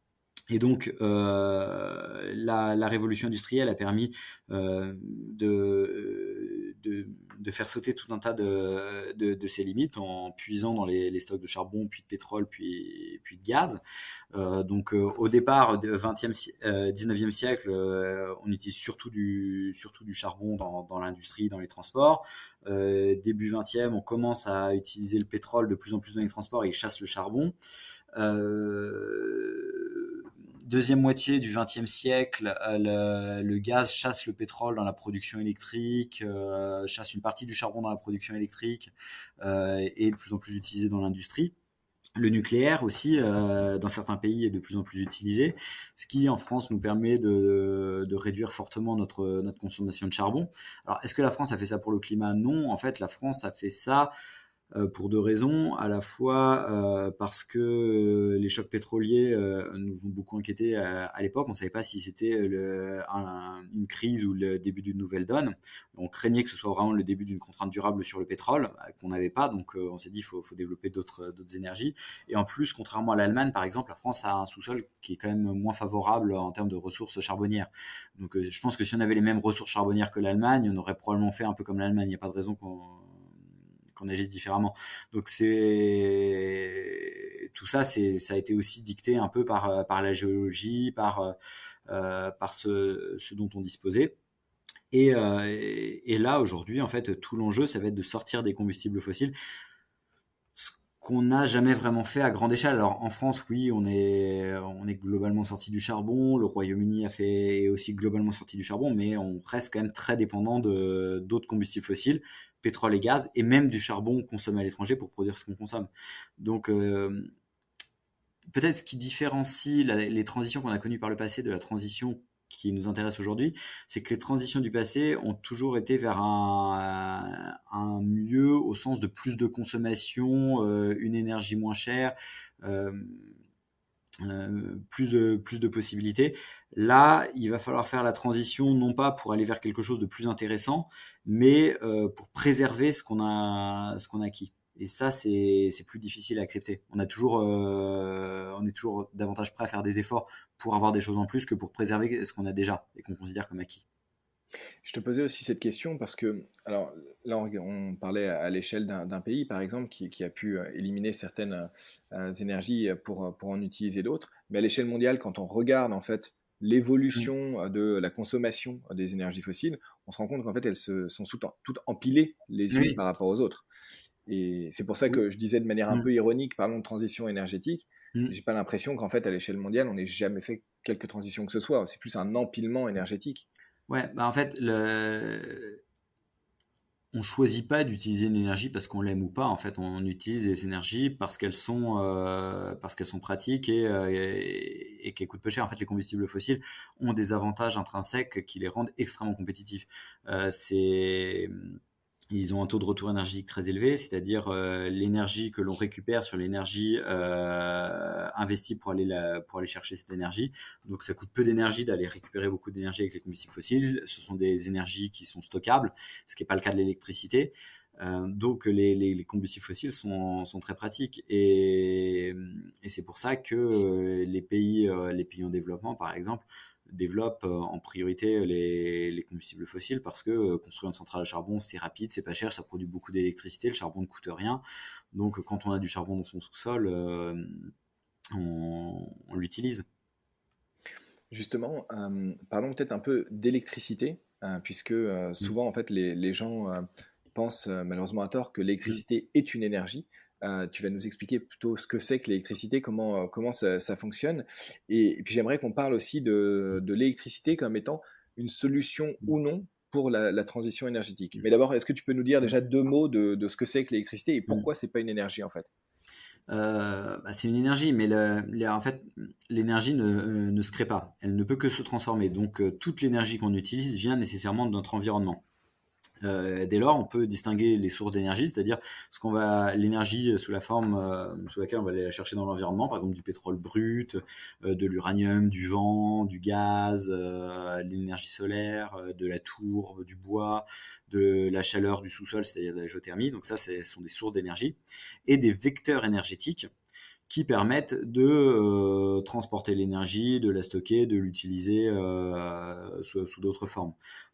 Et donc, la révolution industrielle a permis de faire sauter tout un tas de ces limites en puisant dans les stocks de charbon, puis de pétrole, puis de gaz. Au départ, 19e siècle, on utilise surtout du charbon dans l'industrie, dans les transports. Début 20e, on commence à utiliser le pétrole de plus en plus dans les transports et ils chassent le charbon. deuxième moitié du XXe siècle, le gaz chasse le pétrole dans la production électrique, chasse une partie du charbon dans la production électrique, et de plus en plus utilisé dans l'industrie. Le nucléaire aussi, dans certains pays, est de plus en plus utilisé, ce qui en France nous permet de réduire fortement notre consommation de charbon. Alors, est-ce que la France a fait ça pour le climat? Non, en fait, la France a fait ça pour deux raisons. À la fois parce que les chocs pétroliers nous ont beaucoup inquiétés à l'époque. On ne savait pas si c'était une crise ou le début d'une nouvelle donne. On craignait que ce soit vraiment le début d'une contrainte durable sur le pétrole qu'on n'avait pas. Donc on s'est dit qu'il faut développer d'autres énergies. Et en plus, contrairement à l'Allemagne, par exemple, la France a un sous-sol qui est quand même moins favorable en termes de ressources charbonnières. Donc je pense que si on avait les mêmes ressources charbonnières que l'Allemagne, on aurait probablement fait un peu comme l'Allemagne. Il n'y a pas de raison qu'on agisse différemment. Donc tout ça, ça a été aussi dicté un peu par la géologie, par ce dont on disposait. Et là, aujourd'hui, en fait, tout l'enjeu, ça va être de sortir des combustibles fossiles, ce qu'on n'a jamais vraiment fait à grande échelle. Alors en France, oui, on est globalement sorti du charbon. Le Royaume-Uni est aussi globalement sorti du charbon, mais on reste quand même très dépendant d'autres combustibles fossiles, pétrole et gaz, et même du charbon consommé à l'étranger pour produire ce qu'on consomme. Donc peut-être ce qui différencie les transitions qu'on a connues par le passé de la transition qui nous intéresse aujourd'hui, c'est que les transitions du passé ont toujours été vers un mieux au sens de plus de consommation, une énergie moins chère, plus de possibilités. Là, il va falloir faire la transition non pas pour aller vers quelque chose de plus intéressant, mais pour préserver ce qu'on a acquis. Et ça, c'est plus difficile à accepter. On est toujours davantage prêt à faire des efforts pour avoir des choses en plus que pour préserver ce qu'on a déjà et qu'on considère comme acquis. Je te posais aussi cette question parce que, alors là, on parlait à l'échelle d'un pays, par exemple, qui a pu éliminer certaines énergies pour en utiliser d'autres. Mais à l'échelle mondiale, quand on regarde en fait Mm. l'évolution de la consommation des énergies fossiles, on se rend compte qu'en fait, elles sont toutes empilées les unes Oui. par rapport aux autres. Et c'est pour ça Oui. que je disais de manière un Mm. peu ironique, parlons de transition énergétique. Mm. J'ai pas l'impression qu'en fait, à l'échelle mondiale, on n'ait jamais fait quelque transition que ce soit. C'est plus un empilement énergétique. Ouais, bah en fait, on choisit pas d'utiliser une énergie parce qu'on l'aime ou pas. En fait, on utilise les énergies parce qu'elles sont pratiques et qu'elles coûtent peu cher. En fait, les combustibles fossiles ont des avantages intrinsèques qui les rendent extrêmement compétitifs. Ils ont un taux de retour énergétique très élevé, c'est-à-dire l'énergie que l'on récupère sur l'énergie investie pour aller chercher cette énergie. Donc ça coûte peu d'énergie d'aller récupérer beaucoup d'énergie avec les combustibles fossiles. Ce sont des énergies qui sont stockables, ce qui n'est pas le cas de l'électricité. Donc les combustibles fossiles sont très pratiques et c'est pour ça que les pays en développement, par exemple, développent en priorité les combustibles fossiles parce que construire une centrale à charbon, c'est rapide, c'est pas cher, ça produit beaucoup d'électricité, le charbon ne coûte rien. Donc quand on a du charbon dans son sous-sol, on l'utilise. Justement, parlons peut-être un peu d'électricité, puisque Mm. souvent, en fait, les gens pensent malheureusement à tort que Mm. l'électricité est une énergie. Tu vas nous expliquer plutôt ce que c'est que l'électricité, comment ça fonctionne. Et puis j'aimerais qu'on parle aussi de l'électricité comme étant une solution ou non pour la transition énergétique. Mais d'abord, est-ce que tu peux nous dire déjà deux mots de ce que c'est que l'électricité et Mm. pourquoi c'est pas une énergie en fait? C'est une énergie, mais en fait, l'énergie ne se crée pas. Elle ne peut que se transformer. Donc, toute l'énergie qu'on utilise vient nécessairement de notre environnement. Dès lors, on peut distinguer les sources d'énergie, c'est-à-dire l'énergie sous la forme sous laquelle on va aller la chercher dans l'environnement, par exemple du pétrole brut, de l'uranium, du vent, du gaz, de l'énergie solaire, de la tourbe, du bois, de la chaleur du sous-sol, c'est-à-dire de la géothermie. Donc ça, ce sont des sources d'énergie et des vecteurs énergétiques qui permettent de transporter l'énergie, de la stocker, de l'utiliser sous d'autres formes.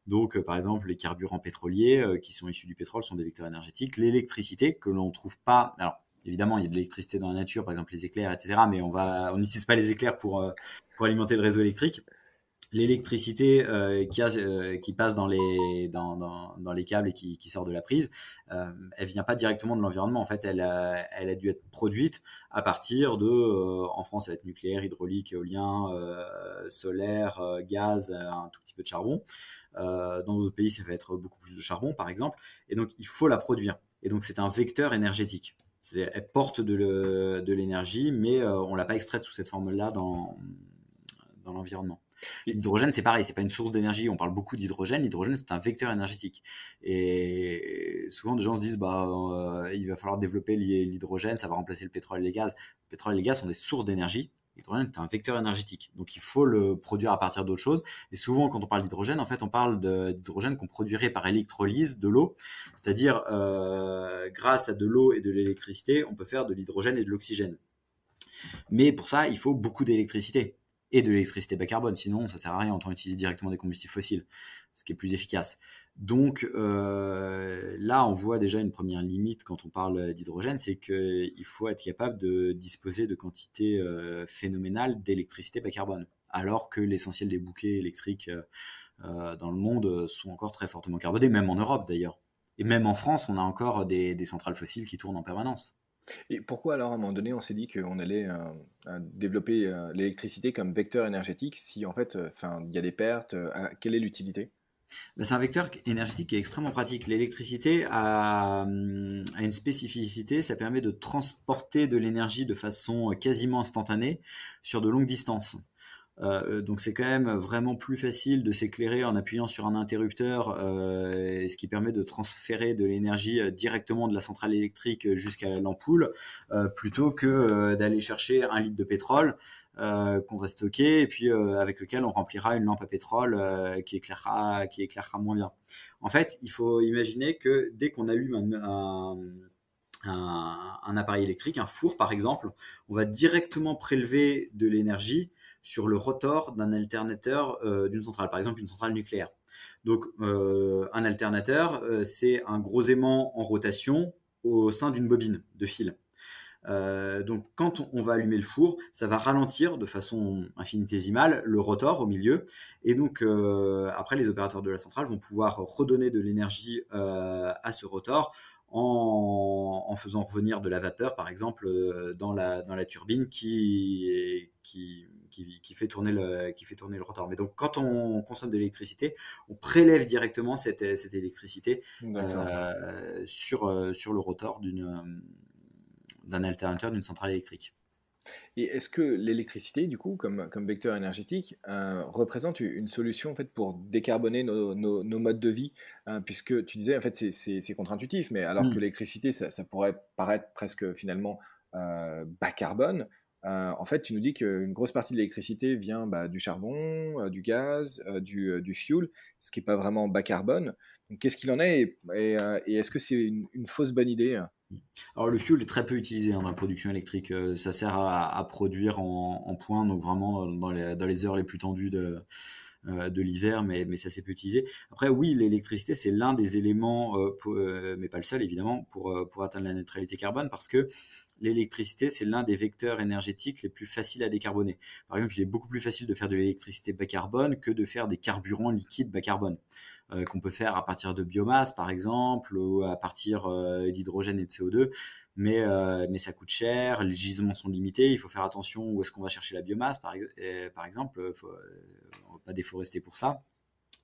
Donc, par exemple, les carburants pétroliers qui sont issus du pétrole sont des vecteurs énergétiques. L'électricité, que l'on ne trouve pas... Alors, évidemment, il y a de l'électricité dans la nature, par exemple les éclairs, etc. Mais on n'utilise pas les éclairs pour alimenter le réseau électrique. l'électricité qui passe dans les câbles et qui sort de la prise, elle vient pas directement de l'environnement. En fait, elle a dû être produite à partir en France, ça va être nucléaire, hydraulique, éolien, solaire, gaz, un tout petit peu de charbon. Dans d'autres pays, ça va être beaucoup plus de charbon, par exemple. Et donc, il faut la produire. Et donc, c'est un vecteur énergétique. Elle porte de l'énergie, mais on l'a pas extraite sous cette forme-là dans l'environnement. Et, L'hydrogène, c'est pareil, c'est pas une source d'énergie. On parle beaucoup d'hydrogène. L'hydrogène, c'est un vecteur énergétique. Et souvent, des gens se disent, il va falloir développer l'hydrogène, ça va remplacer le pétrole et les gaz. Le pétrole et les gaz sont des sources d'énergie. L'hydrogène est un vecteur énergétique. Donc, il faut le produire à partir d'autres choses. Et souvent, quand on parle d'hydrogène, en fait, on parle d'hydrogène qu'on produirait par électrolyse de l'eau. C'est-à-dire, grâce à de l'eau et de l'électricité, on peut faire de l'hydrogène et de l'oxygène. Mais pour ça, il faut beaucoup d'électricité et de l'électricité bas carbone. Sinon, ça sert à rien. Autant utiliser directement des combustibles fossiles, ce qui est plus efficace. Donc là, on voit déjà une première limite quand on parle d'hydrogène, c'est qu'il faut être capable de disposer de quantités phénoménales d'électricité bas carbone, alors que l'essentiel des bouquets électriques dans le monde sont encore très fortement carbonés, même en Europe d'ailleurs. Et même en France, on a encore des centrales fossiles qui tournent en permanence. et pourquoi alors à un moment donné on s'est dit qu'on allait développer l'électricité comme vecteur énergétique si en fait, enfin, il y a des pertes, quelle est l'utilité? Ben, c'est un vecteur énergétique qui est extrêmement pratique. L'électricité a une spécificité, ça permet de transporter de l'énergie de façon quasiment instantanée sur de longues distances. Donc c'est quand même vraiment plus facile de s'éclairer en appuyant sur un interrupteur, ce qui permet de transférer de l'énergie directement de la centrale électrique jusqu'à l'ampoule, plutôt que d'aller chercher 1 litre de pétrole qu'on va stocker et puis avec lequel on remplira une lampe à pétrole qui éclairera moins bien. En fait, il faut imaginer que dès qu'on allume un appareil électrique, un four par exemple, on va directement prélever de l'énergie sur le rotor d'un alternateur d'une centrale, par exemple une centrale nucléaire. Donc un alternateur, c'est un gros aimant en rotation au sein d'une bobine de fil. Donc quand on va allumer le four, ça va ralentir de façon infinitésimale le rotor au milieu. Et donc après, les opérateurs de la centrale vont pouvoir redonner de l'énergie à ce rotor en faisant revenir de la vapeur, par exemple, dans la turbine qui fait tourner le rotor. Mais donc, quand on consomme de l'électricité, on prélève directement cette électricité D'accord. sur le rotor d'un alternateur d'une centrale électrique. Et est-ce que l'électricité, du coup, comme vecteur énergétique, représente une solution en fait, pour décarboner nos modes de vie? Puisque tu disais, en fait, c'est contre-intuitif, mais alors que Mm. l'électricité, ça pourrait paraître presque finalement bas carbone, en fait, tu nous dis qu'une grosse partie de l'électricité vient du charbon, du gaz, du fuel, ce qui n'est pas vraiment bas carbone. Donc, qu'est-ce qu'il en est et est-ce que c'est une fausse bonne idée? Alors le fuel est très peu utilisé dans la production électrique. Ça sert à produire en point, donc vraiment dans les heures les plus tendues de l'hiver, mais c'est assez peu utilisé. Après, oui, l'électricité, c'est l'un des éléments, mais pas le seul évidemment, pour atteindre la neutralité carbone, parce que l'électricité, c'est l'un des vecteurs énergétiques les plus faciles à décarboner. Par exemple, il est beaucoup plus facile de faire de l'électricité bas carbone que de faire des carburants liquides bas carbone, qu'on peut faire à partir de biomasse, par exemple, ou à partir d'hydrogène et de CO2. Mais ça coûte cher, les gisements sont limités, il faut faire attention où est-ce qu'on va chercher la biomasse, par exemple, on va pas déforester pour ça.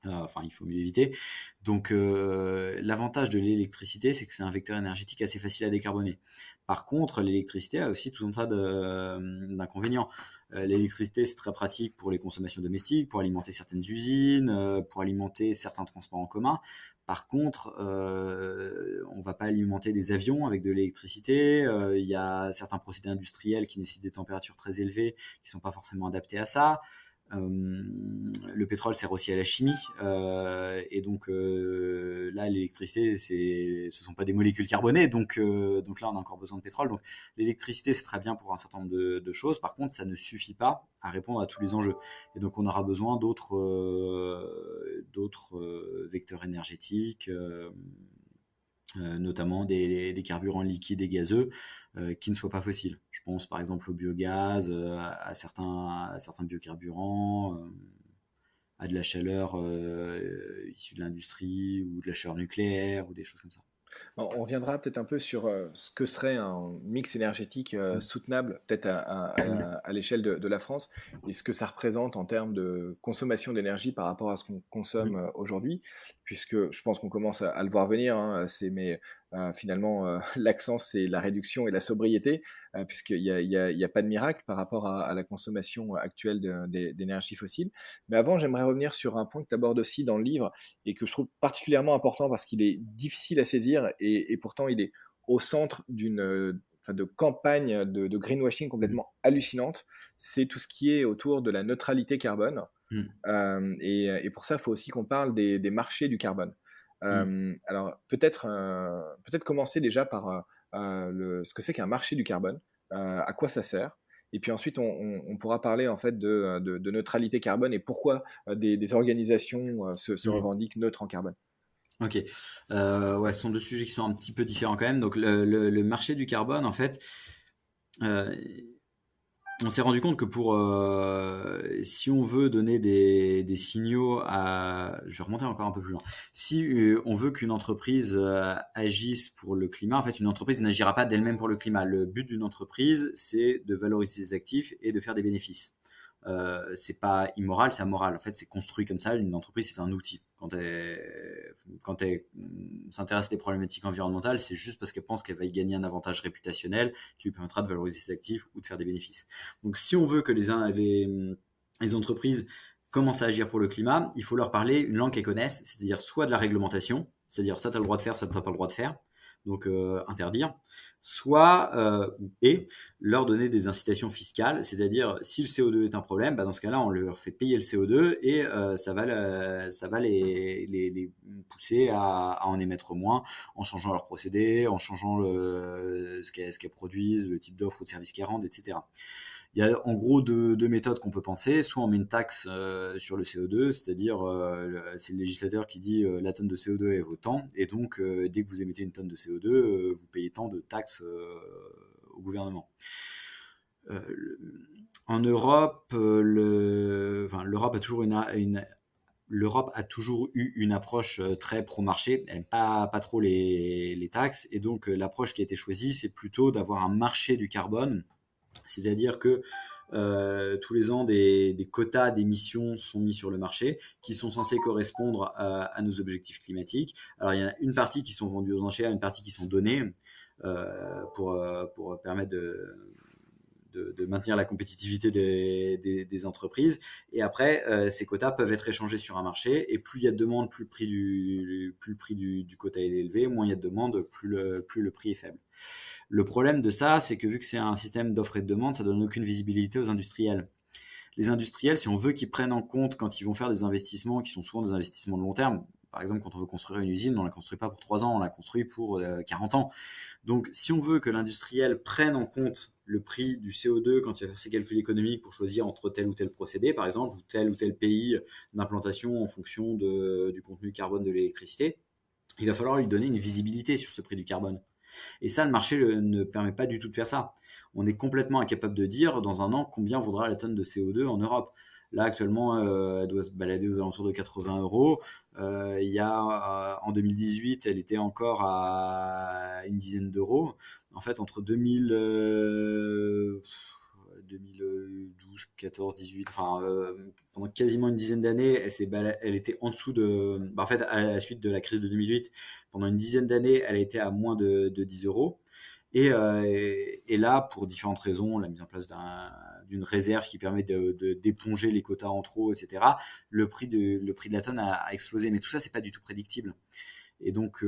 Enfin, il faut mieux éviter. Donc, l'avantage de l'électricité, c'est que c'est un vecteur énergétique assez facile à décarboner. Par contre, l'électricité a aussi tout un tas d'inconvénients. L'électricité, c'est très pratique pour les consommations domestiques, pour alimenter certaines usines, pour alimenter certains transports en commun. Par contre, on ne va pas alimenter des avions avec de l'électricité. Il y a certains procédés industriels qui nécessitent des températures très élevées, qui ne sont pas forcément adaptés à ça. Le pétrole sert aussi à la chimie, et donc là l'électricité ce sont pas des molécules carbonées, donc là on a encore besoin de pétrole. Donc l'électricité c'est très bien pour un certain nombre de choses, par contre ça ne suffit pas à répondre à tous les enjeux, et donc on aura besoin d'autres vecteurs énergétiques, notamment des carburants liquides et gazeux qui ne soient pas fossiles. Je pense par exemple au biogaz, à certains biocarburants. de la chaleur issue de l'industrie ou de la chaleur nucléaire ou des choses comme ça. On reviendra peut-être un peu sur ce que serait un mix énergétique soutenable, peut-être à l'échelle de la France, et ce que ça représente en termes de consommation d'énergie par rapport à ce qu'on consomme aujourd'hui, puisque je pense qu'on commence à le voir venir, hein, mais finalement, l'accent, c'est la réduction et la sobriété, puisqu'il y a pas de miracle par rapport à la consommation actuelle d'énergie fossile. Mais avant, j'aimerais revenir sur un point que tu abordes aussi dans le livre, et que je trouve particulièrement important parce qu'il est difficile à saisir et pourtant il est au centre de campagne de greenwashing complètement hallucinante. C'est tout ce qui est autour de la neutralité carbone. Et pour ça, il faut aussi qu'on parle des marchés du carbone. Alors peut-être commencer déjà par ce que c'est qu'un marché du carbone, à quoi ça sert. Et puis ensuite, on pourra parler en fait de neutralité carbone et pourquoi des organisations se revendiquent neutres en carbone. Ok, ouais, ce sont deux sujets qui sont un petit peu différents quand même. Donc le marché du carbone, en fait, on s'est rendu compte que si on veut donner des signaux je vais remonter encore un peu plus loin. Si on veut qu'une entreprise agisse pour le climat, en fait, une entreprise n'agira pas d'elle-même pour le climat. Le but d'une entreprise, c'est de valoriser ses actifs et de faire des bénéfices. C'est pas immoral, c'est amoral. En fait, c'est construit comme ça. Une entreprise, c'est un outil. Quand elle s'intéresse à des problématiques environnementales, c'est juste parce qu'elle pense qu'elle va y gagner un avantage réputationnel qui lui permettra de valoriser ses actifs ou de faire des bénéfices. Donc, si on veut que les entreprises commencent à agir pour le climat, il faut leur parler une langue qu'elles connaissent, c'est-à-dire soit de la réglementation, c'est-à-dire ça, tu as le droit de faire, ça, tu n'as pas le droit de faire. Donc interdire, soit et leur donner des incitations fiscales, c'est-à-dire si le CO2 est un problème, dans ce cas-là on leur fait payer le CO2 et ça va les pousser à en émettre moins en changeant leur procédé, en changeant ce qu'elles produisent, le type d'offre ou de service qu'elles rendent, etc. Il y a en gros deux méthodes qu'on peut penser. Soit on met une taxe sur le CO2, c'est-à-dire c'est le législateur qui dit la tonne de CO2 est autant, et donc dès que vous émettez une tonne de CO2, vous payez tant de taxes au gouvernement. En Europe, l'Europe a toujours l'Europe a toujours eu une approche très pro-marché. Elle n'aime pas trop les taxes, et donc l'approche qui a été choisie, c'est plutôt d'avoir un marché du carbone. C'est-à-dire que tous les ans, des quotas d'émissions sont mis sur le marché qui sont censés correspondre à nos objectifs climatiques. Alors, il y en a une partie qui sont vendus aux enchères, une partie qui sont donnés pour permettre de maintenir la compétitivité des entreprises. Et après, ces quotas peuvent être échangés sur un marché. Et plus il y a de demande, plus le prix du quota est élevé. Moins il y a de demande, plus le prix est faible. Le problème de ça, c'est que vu que c'est un système d'offre et de demande, ça donne aucune visibilité aux industriels. Les industriels, si on veut qu'ils prennent en compte quand ils vont faire des investissements, qui sont souvent des investissements de long terme, par exemple, quand on veut construire une usine, on la construit pas pour 3 ans, on la construit pour 40 ans. Donc, si on veut que l'industriel prenne en compte le prix du CO2 quand il va faire ses calculs économiques pour choisir entre tel ou tel procédé, par exemple, ou tel pays d'implantation en fonction du contenu carbone de l'électricité, il va falloir lui donner une visibilité sur ce prix du carbone. Et ça, le marché ne permet pas du tout de faire ça. On est complètement incapable de dire dans un an combien vaudra la tonne de CO2 en Europe. Là, actuellement, elle doit se balader aux alentours de 80 euros. En 2018, elle était encore à une dizaine d'euros. En fait, entre 2012, 14, 18, pendant quasiment une dizaine d'années, elle était en dessous en fait, à la suite de la crise de 2008, pendant une dizaine d'années, elle était à moins de 10 euros. Et là, pour différentes raisons, la mise en place d'une réserve qui permet d'éponger les quotas en trop, etc., le prix de la tonne a explosé. Mais tout ça, c'est pas du tout prédictible. Et donc,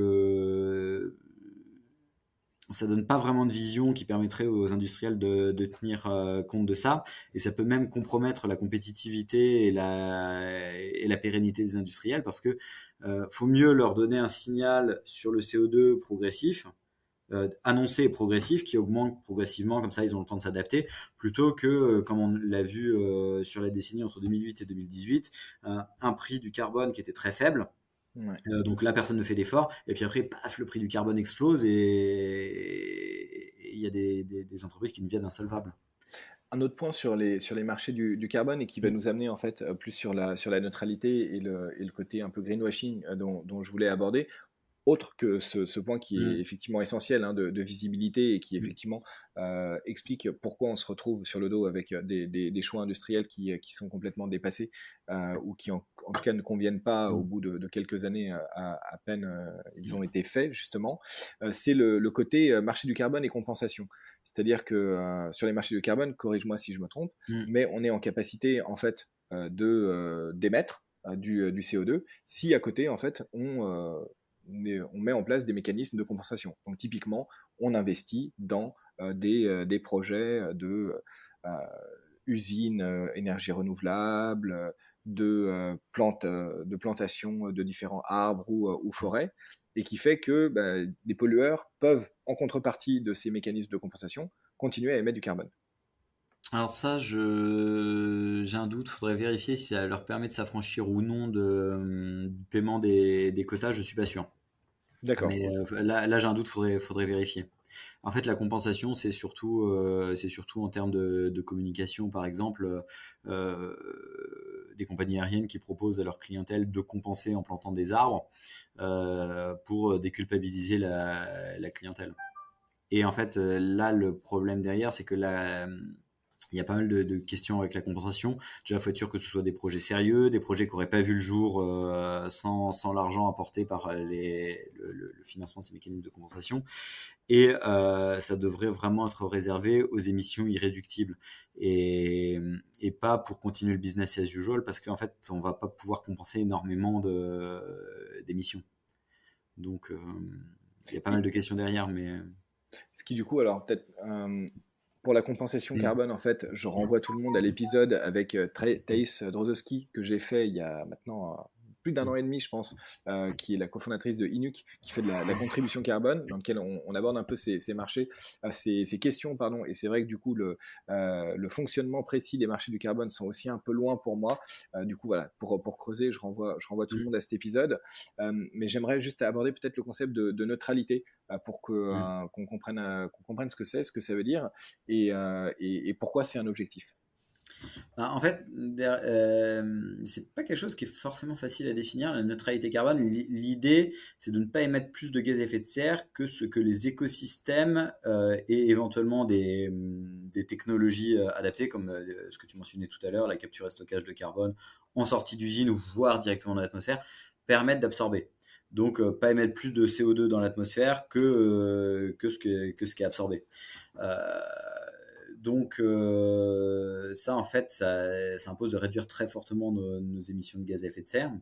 ça donne pas vraiment de vision qui permettrait aux industriels de tenir compte de ça, et ça peut même compromettre la compétitivité et la pérennité des industriels, parce que faut mieux leur donner un signal sur le CO2 progressif, annoncé et progressif, qui augmente progressivement, comme ça ils ont le temps de s'adapter, plutôt que, comme on l'a vu sur la décennie entre 2008 et 2018, un prix du carbone qui était très faible. Ouais. Donc là, personne ne fait d'effort, et puis après, paf, le prix du carbone explose, et il y a des entreprises qui deviennent insolvables. un autre point sur les marchés du carbone et qui va Mm. nous amener en fait plus sur la neutralité et le côté un peu greenwashing dont je voulais aborder. Autre que ce point qui est Mm. effectivement essentiel hein, de visibilité et qui Mm. effectivement explique pourquoi on se retrouve sur le dos avec des choix industriels qui sont complètement dépassés ou qui en tout cas ne conviennent pas au Mm. bout de quelques années à peine ils ont été faits justement, c'est le côté marché du carbone et compensation. C'est-à-dire que sur les marchés du carbone, corrige-moi si je me trompe, Mm. mais on est en capacité en fait d'émettre du CO2 si à côté en fait on met en place des mécanismes de compensation. Donc typiquement, on investit dans des projets euh, usines énergie renouvelable, de plantation de différents arbres ou forêts, et qui fait que les pollueurs peuvent, en contrepartie de ces mécanismes de compensation, continuer à émettre du carbone. Alors ça, j'ai un doute, faudrait vérifier si ça leur permet de s'affranchir ou non du paiement des quotas, je suis pas sûr. D'accord, Mais ok. là j'ai un doute, faudrait vérifier. En fait, la compensation, c'est surtout en termes de communication, par exemple, des compagnies aériennes qui proposent à leur clientèle de compenser en plantant des arbres pour déculpabiliser la clientèle. Et en fait, là, le problème derrière, c'est que il y a pas mal de questions avec la compensation. Déjà, il faut être sûr que ce soit des projets sérieux, des projets qui n'auraient pas vu le jour sans l'argent apporté par le financement de ces mécanismes de compensation. Et ça devrait vraiment être réservé aux émissions irréductibles et pas pour continuer le business as usual parce qu'en fait, on va pas pouvoir compenser énormément d'émissions. Donc, il y a pas mal Et de questions derrière, mais... ce qui du coup, alors peut-être pour la compensation Mm. carbone, en fait, je renvoie tout le monde à l'épisode avec Thais Drozowski que j'ai fait il y a maintenant plus d'un an et demi, je pense, qui est la cofondatrice de Inuk, qui fait de la contribution carbone, dans lequel on aborde un peu ces marchés, ces questions, pardon. Et c'est vrai que du coup, le fonctionnement précis des marchés du carbone sont aussi un peu loin pour moi. Du coup, voilà, pour creuser, je renvoie tout le Mm. monde à cet épisode. Mais j'aimerais juste aborder peut-être le concept de neutralité pour Mm. qu'on comprenne ce que c'est, ce que ça veut dire et pourquoi c'est un objectif. Bah, en fait, c'est pas quelque chose qui est forcément facile à définir, la neutralité carbone. L'idée, c'est de ne pas émettre plus de gaz à effet de serre que ce que les écosystèmes et éventuellement des technologies adaptées, comme ce que tu mentionnais tout à l'heure, la capture et stockage de carbone en sortie d'usine ou voire directement dans l'atmosphère, permettent d'absorber. Donc, pas émettre plus de CO2 dans l'atmosphère que ce qui est absorbé. Euh, donc ça, en fait, ça impose de réduire très fortement nos émissions de gaz à effet de serre.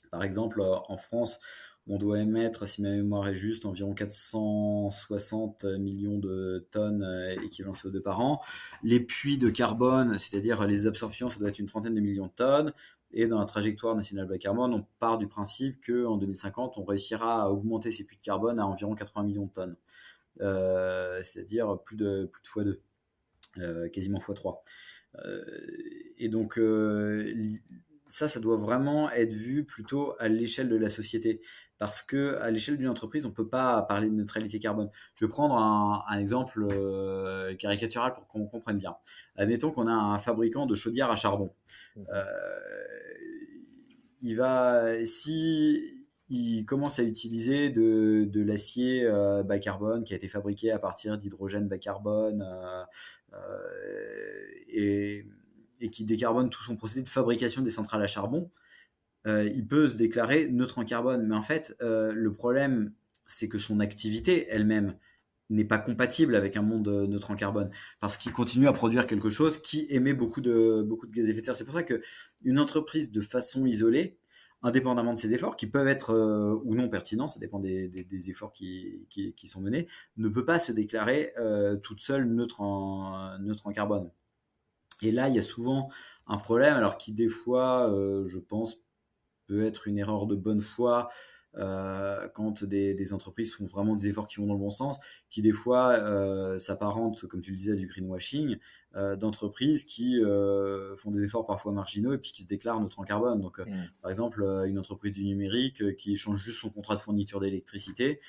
Par exemple, en France, on doit émettre, si ma mémoire est juste, environ 460 millions de tonnes équivalent CO2 par an. Les puits de carbone, c'est-à-dire les absorptions, ça doit être une trentaine de millions de tonnes. Et dans la trajectoire nationale bas carbone, on part du principe qu'en 2050, on réussira à augmenter ces puits de carbone à environ 80 millions de tonnes. C'est-à-dire plus de x2. Quasiment x3. Euh, et donc, ça doit vraiment être vu plutôt à l'échelle de la société. Parce que à l'échelle d'une entreprise, on ne peut pas parler de neutralité carbone. Je vais prendre un exemple caricatural pour qu'on comprenne bien. Admettons qu'on a un fabricant de chaudières à charbon. Euh, si il commence à utiliser de l'acier bas carbone qui a été fabriqué à partir d'hydrogène bas carbone et, et qui décarbone tout son procédé de fabrication des centrales à charbon, il peut se déclarer neutre en carbone. Mais en fait, le problème, c'est que son activité elle-même n'est pas compatible avec un monde neutre en carbone parce qu'il continue à produire quelque chose qui émet beaucoup de gaz à effet de serre. C'est pour ça qu'une entreprise de façon isolée, indépendamment de ses efforts, qui peuvent être ou non pertinents, ça dépend des efforts qui sont menés, ne peut pas se déclarer toute seule neutre en carbone. Et là, il y a souvent un problème, alors qui des fois, je pense, peut être une erreur de bonne foi quand des entreprises font vraiment des efforts qui vont dans le bon sens, qui des fois s'apparentent, comme tu le disais, à du greenwashing, d'entreprises qui font des efforts parfois marginaux et puis qui se déclarent neutres en carbone. Donc, par exemple, une entreprise du numérique qui change juste son contrat de fourniture d'électricité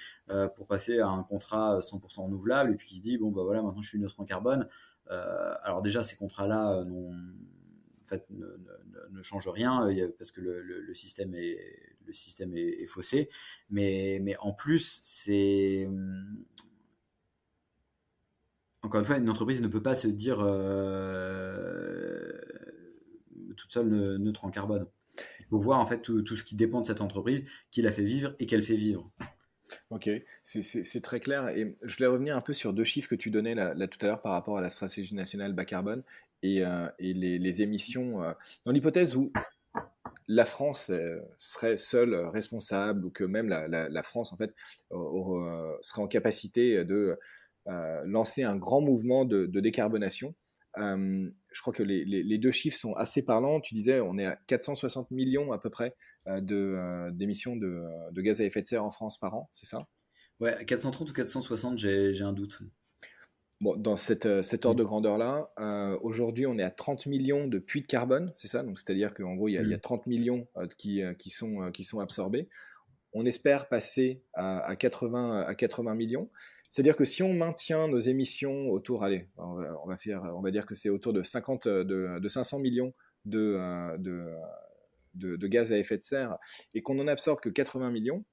pour passer à un contrat 100% renouvelable et puis qui se dit, bon, bah voilà, maintenant je suis neutre en carbone. Alors déjà, ces contrats-là en fait, ne changent rien parce que le système est faussé. Mais en plus, encore une fois, une entreprise ne peut pas se dire toute seule neutre en carbone. Il faut voir en fait tout ce qui dépend de cette entreprise, qui la fait vivre et qu'elle fait vivre. Ok, c'est très clair. Et je voulais revenir un peu sur deux chiffres que tu donnais là tout à l'heure par rapport à la stratégie nationale bas carbone et les émissions. Dans l'hypothèse où la France serait seule responsable ou que même la France en fait serait en capacité de lancer un grand mouvement de décarbonation. Je crois que les deux chiffres sont assez parlants. Tu disais on est à 460 millions à peu près d'émissions de gaz à effet de serre en France par an, c'est ça? Ouais, 430 ou 460, j'ai un doute. Bon, dans cet ordre de grandeur-là, aujourd'hui, on est à 30 millions de puits de carbone, c'est ça? Donc, c'est-à-dire qu'en gros, il y a 30 millions qui sont absorbés. On espère passer à 80 millions. C'est-à-dire que si on maintient nos émissions autour, allez, on va dire que c'est autour de 500 millions de gaz à effet de serre et qu'on n'en absorbe que 80 millions,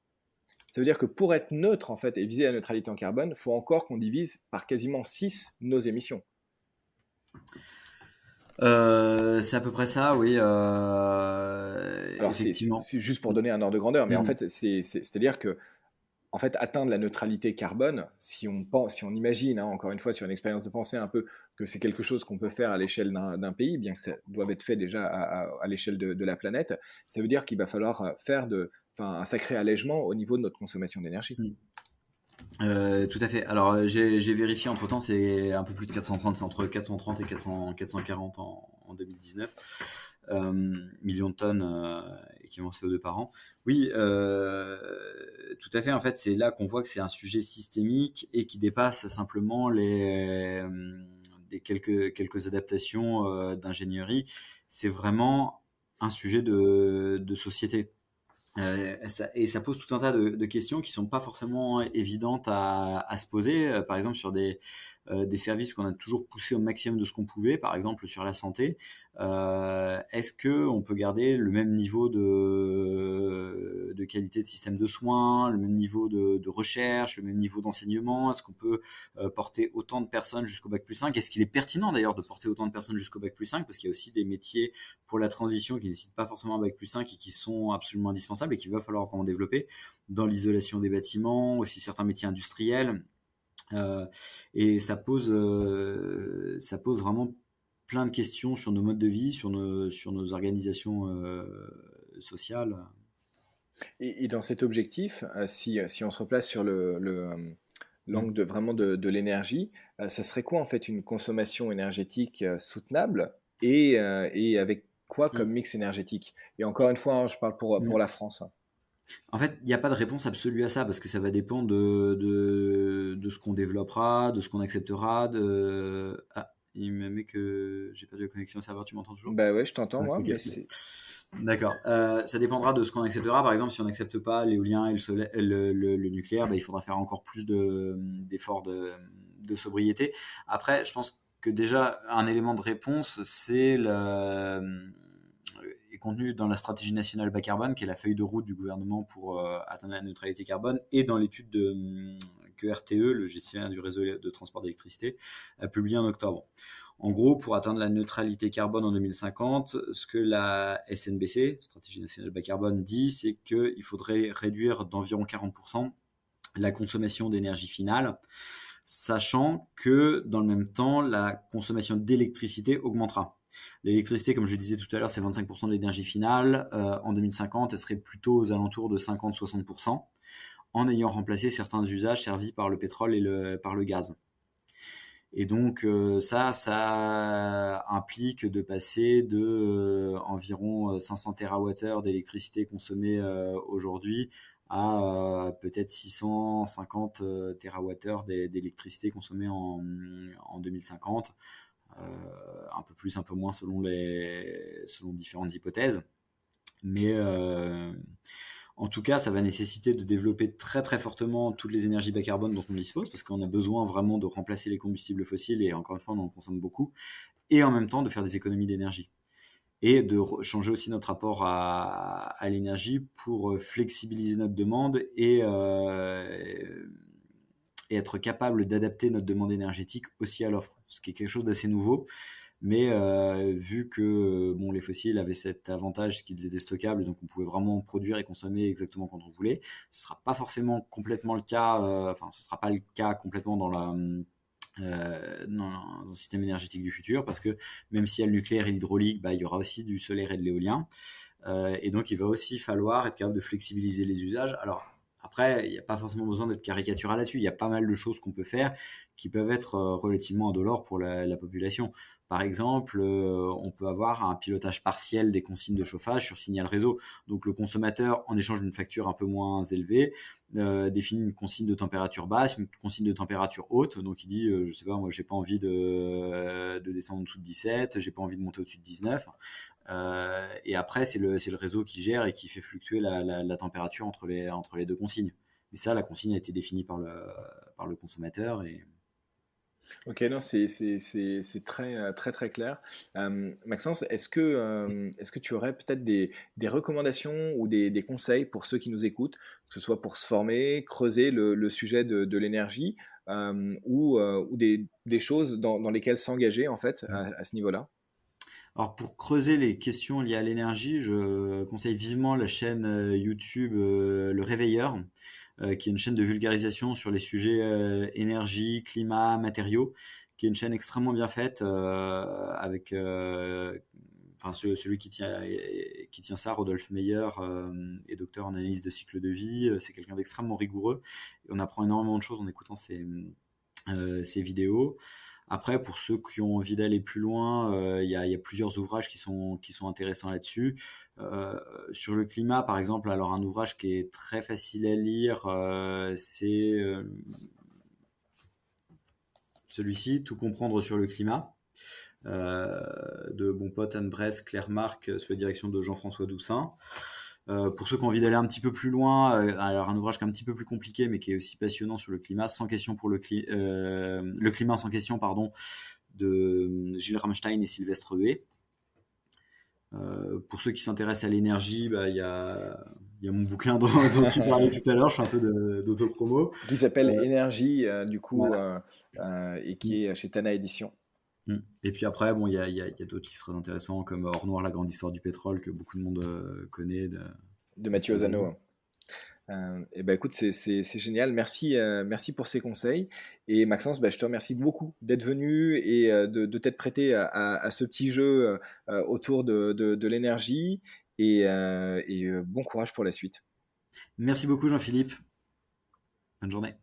ça veut dire que pour être neutre en fait et viser la neutralité en carbone, il faut encore qu'on divise par quasiment 6 nos émissions. C'est à peu près ça, oui. Alors Effectivement. c'est juste pour donner un ordre de grandeur, mais en Mm. fait c'est-à-dire que en fait atteindre la neutralité carbone, si on pense, si on imagine, hein, encore une fois sur une expérience de pensée un peu que c'est quelque chose qu'on peut faire à l'échelle d'un pays, bien que ça doive être fait déjà à l'échelle de la planète, ça veut dire qu'il va falloir faire un sacré allègement au niveau de notre consommation d'énergie. Tout à fait. Alors, j'ai vérifié entre-temps, c'est un peu plus de 430, c'est entre 430 et 440 en 2019 millions de tonnes équivalent CO2 par an. Oui, tout à fait. En fait, c'est là qu'on voit que c'est un sujet systémique et qui dépasse simplement des quelques adaptations d'ingénierie. C'est vraiment un sujet de société. Et ça pose tout un tas de questions qui sont pas forcément évidentes à se poser. Par exemple, sur des services qu'on a toujours poussés au maximum de ce qu'on pouvait, par exemple sur la santé. Est-ce que on peut garder le même niveau de qualité de système de soins, le même niveau de recherche, le même niveau d'enseignement? Est-ce qu'on peut porter autant de personnes jusqu'au bac+5? Est-ce qu'il est pertinent d'ailleurs de porter autant de personnes jusqu'au bac+5? Parce qu'il y a aussi des métiers pour la transition qui ne nécessitent pas forcément un bac+5 et qui sont absolument indispensables et qu'il va falloir vraiment développer dans l'isolation des bâtiments, aussi certains métiers industriels. Et ça pose vraiment plein de questions sur nos modes de vie, sur nos organisations sociales. Et dans cet objectif, si on se replace sur l'angle vraiment de l'énergie, ça serait quoi en fait une consommation énergétique soutenable et avec quoi comme mix énergétique? Et encore une fois, hein, je parle pour la France. Hein. En fait, il n'y a pas de réponse absolue à ça parce que ça va dépendre de ce qu'on développera, de ce qu'on acceptera. Ah, il me met que j'ai pas de connexion au serveur, tu m'entends toujours? Bah ouais, je t'entends moi, Ok. mais c'est... D'accord. Ça dépendra de ce qu'on acceptera. Par exemple, si on n'accepte pas l'éolien et le nucléaire, bah, il faudra faire encore plus d'efforts de sobriété. Après, je pense que déjà, un élément de réponse, est contenu dans la stratégie nationale bas carbone, qui est la feuille de route du gouvernement pour atteindre la neutralité carbone, et dans l'étude que RTE, le gestionnaire du réseau de transport d'électricité, a publié en octobre. En gros, pour atteindre la neutralité carbone en 2050, ce que la SNBC, Stratégie nationale bas carbone, dit, c'est qu'il faudrait réduire d'environ 40% la consommation d'énergie finale, sachant que dans le même temps, la consommation d'électricité augmentera. L'électricité, comme je disais tout à l'heure, c'est 25% de l'énergie finale. En 2050, elle serait plutôt aux alentours de 50-60%, en ayant remplacé certains usages servis par le pétrole et par le gaz. Et donc ça implique de passer de environ 500 TWh d'électricité consommée aujourd'hui à peut-être 650 TWh d'électricité consommée en 2050. Un peu plus, un peu moins selon différentes hypothèses. Mais En tout cas, ça va nécessiter de développer très très fortement toutes les énergies bas carbone dont on dispose, parce qu'on a besoin vraiment de remplacer les combustibles fossiles, et encore une fois, on en consomme beaucoup, et en même temps de faire des économies d'énergie. Et de changer aussi notre rapport à l'énergie pour flexibiliser notre demande et être capable d'adapter notre demande énergétique aussi à l'offre, ce qui est quelque chose d'assez nouveau. Mais vu que les fossiles avaient cet avantage qu'ils étaient stockables, donc on pouvait vraiment produire et consommer exactement quand on voulait, ce sera pas forcément complètement le cas, ce sera pas le cas complètement dans un système énergétique du futur, parce que même s'il y a le nucléaire et l'hydraulique, il y aura aussi du solaire et de l'éolien. Et donc il va aussi falloir être capable de flexibiliser les usages. Alors après, il n'y a pas forcément besoin d'être caricatural là-dessus. Il y a pas mal de choses qu'on peut faire qui peuvent être relativement indolores pour la population. Par exemple, on peut avoir un pilotage partiel des consignes de chauffage sur signal réseau. Donc le consommateur, en échange d'une facture un peu moins élevée, définit une consigne de température basse, une consigne de température haute. Donc il dit, je sais pas, moi j'ai pas envie de descendre en dessous de 17, j'ai pas envie de monter au-dessus de 19. Et après, c'est le réseau qui gère et qui fait fluctuer la température entre les deux consignes. Mais ça, la consigne a été définie par le consommateur. Ok, non, c'est très, très, très clair. Maxence, est-ce que tu aurais peut-être des recommandations ou des conseils pour ceux qui nous écoutent, que ce soit pour se former, creuser le sujet de l'énergie, ou des choses dans lesquelles s'engager en fait à ce niveau-là? Alors pour creuser les questions liées à l'énergie, je conseille vivement la chaîne YouTube Le Réveilleur, qui est une chaîne de vulgarisation sur les sujets énergie, climat, matériaux, qui est une chaîne extrêmement bien faite avec celui qui tient ça, Rodolphe Meyer, est docteur en analyse de cycle de vie. C'est quelqu'un d'extrêmement rigoureux et on apprend énormément de choses en écoutant ses vidéos. Après, pour ceux qui ont envie d'aller plus loin, il y a plusieurs ouvrages qui sont intéressants là-dessus. Sur le climat, par exemple, alors un ouvrage qui est très facile à lire, c'est celui-ci, Tout comprendre sur le climat, de mon pote Anne Bresse, Claire Marc, sous la direction de Jean-François Doussin. Pour ceux qui ont envie d'aller un petit peu plus loin, alors un ouvrage qui est un petit peu plus compliqué mais qui est aussi passionnant sur le climat, sans question pour le climat sans question, pardon, de Gilles Rammstein et Sylvestre Huet. Pour ceux qui s'intéressent à l'énergie, il y a mon bouquin dont tu parlais tout à l'heure, je fais un peu d'autopromo. Qui s'appelle Énergie, Voilà. et qui est chez Tana Édition. Et puis après, il y a d'autres qui seraient intéressants, comme Or Noir, la grande histoire du pétrole, que beaucoup de monde connaît. De Mathieu Ozano. Et ben écoute, c'est génial. Merci pour ces conseils. Et Maxence, je te remercie beaucoup d'être venu et de t'être prêté à ce petit jeu autour de l'énergie. Et bon courage pour la suite. Merci beaucoup, Jean-Philippe. Bonne journée.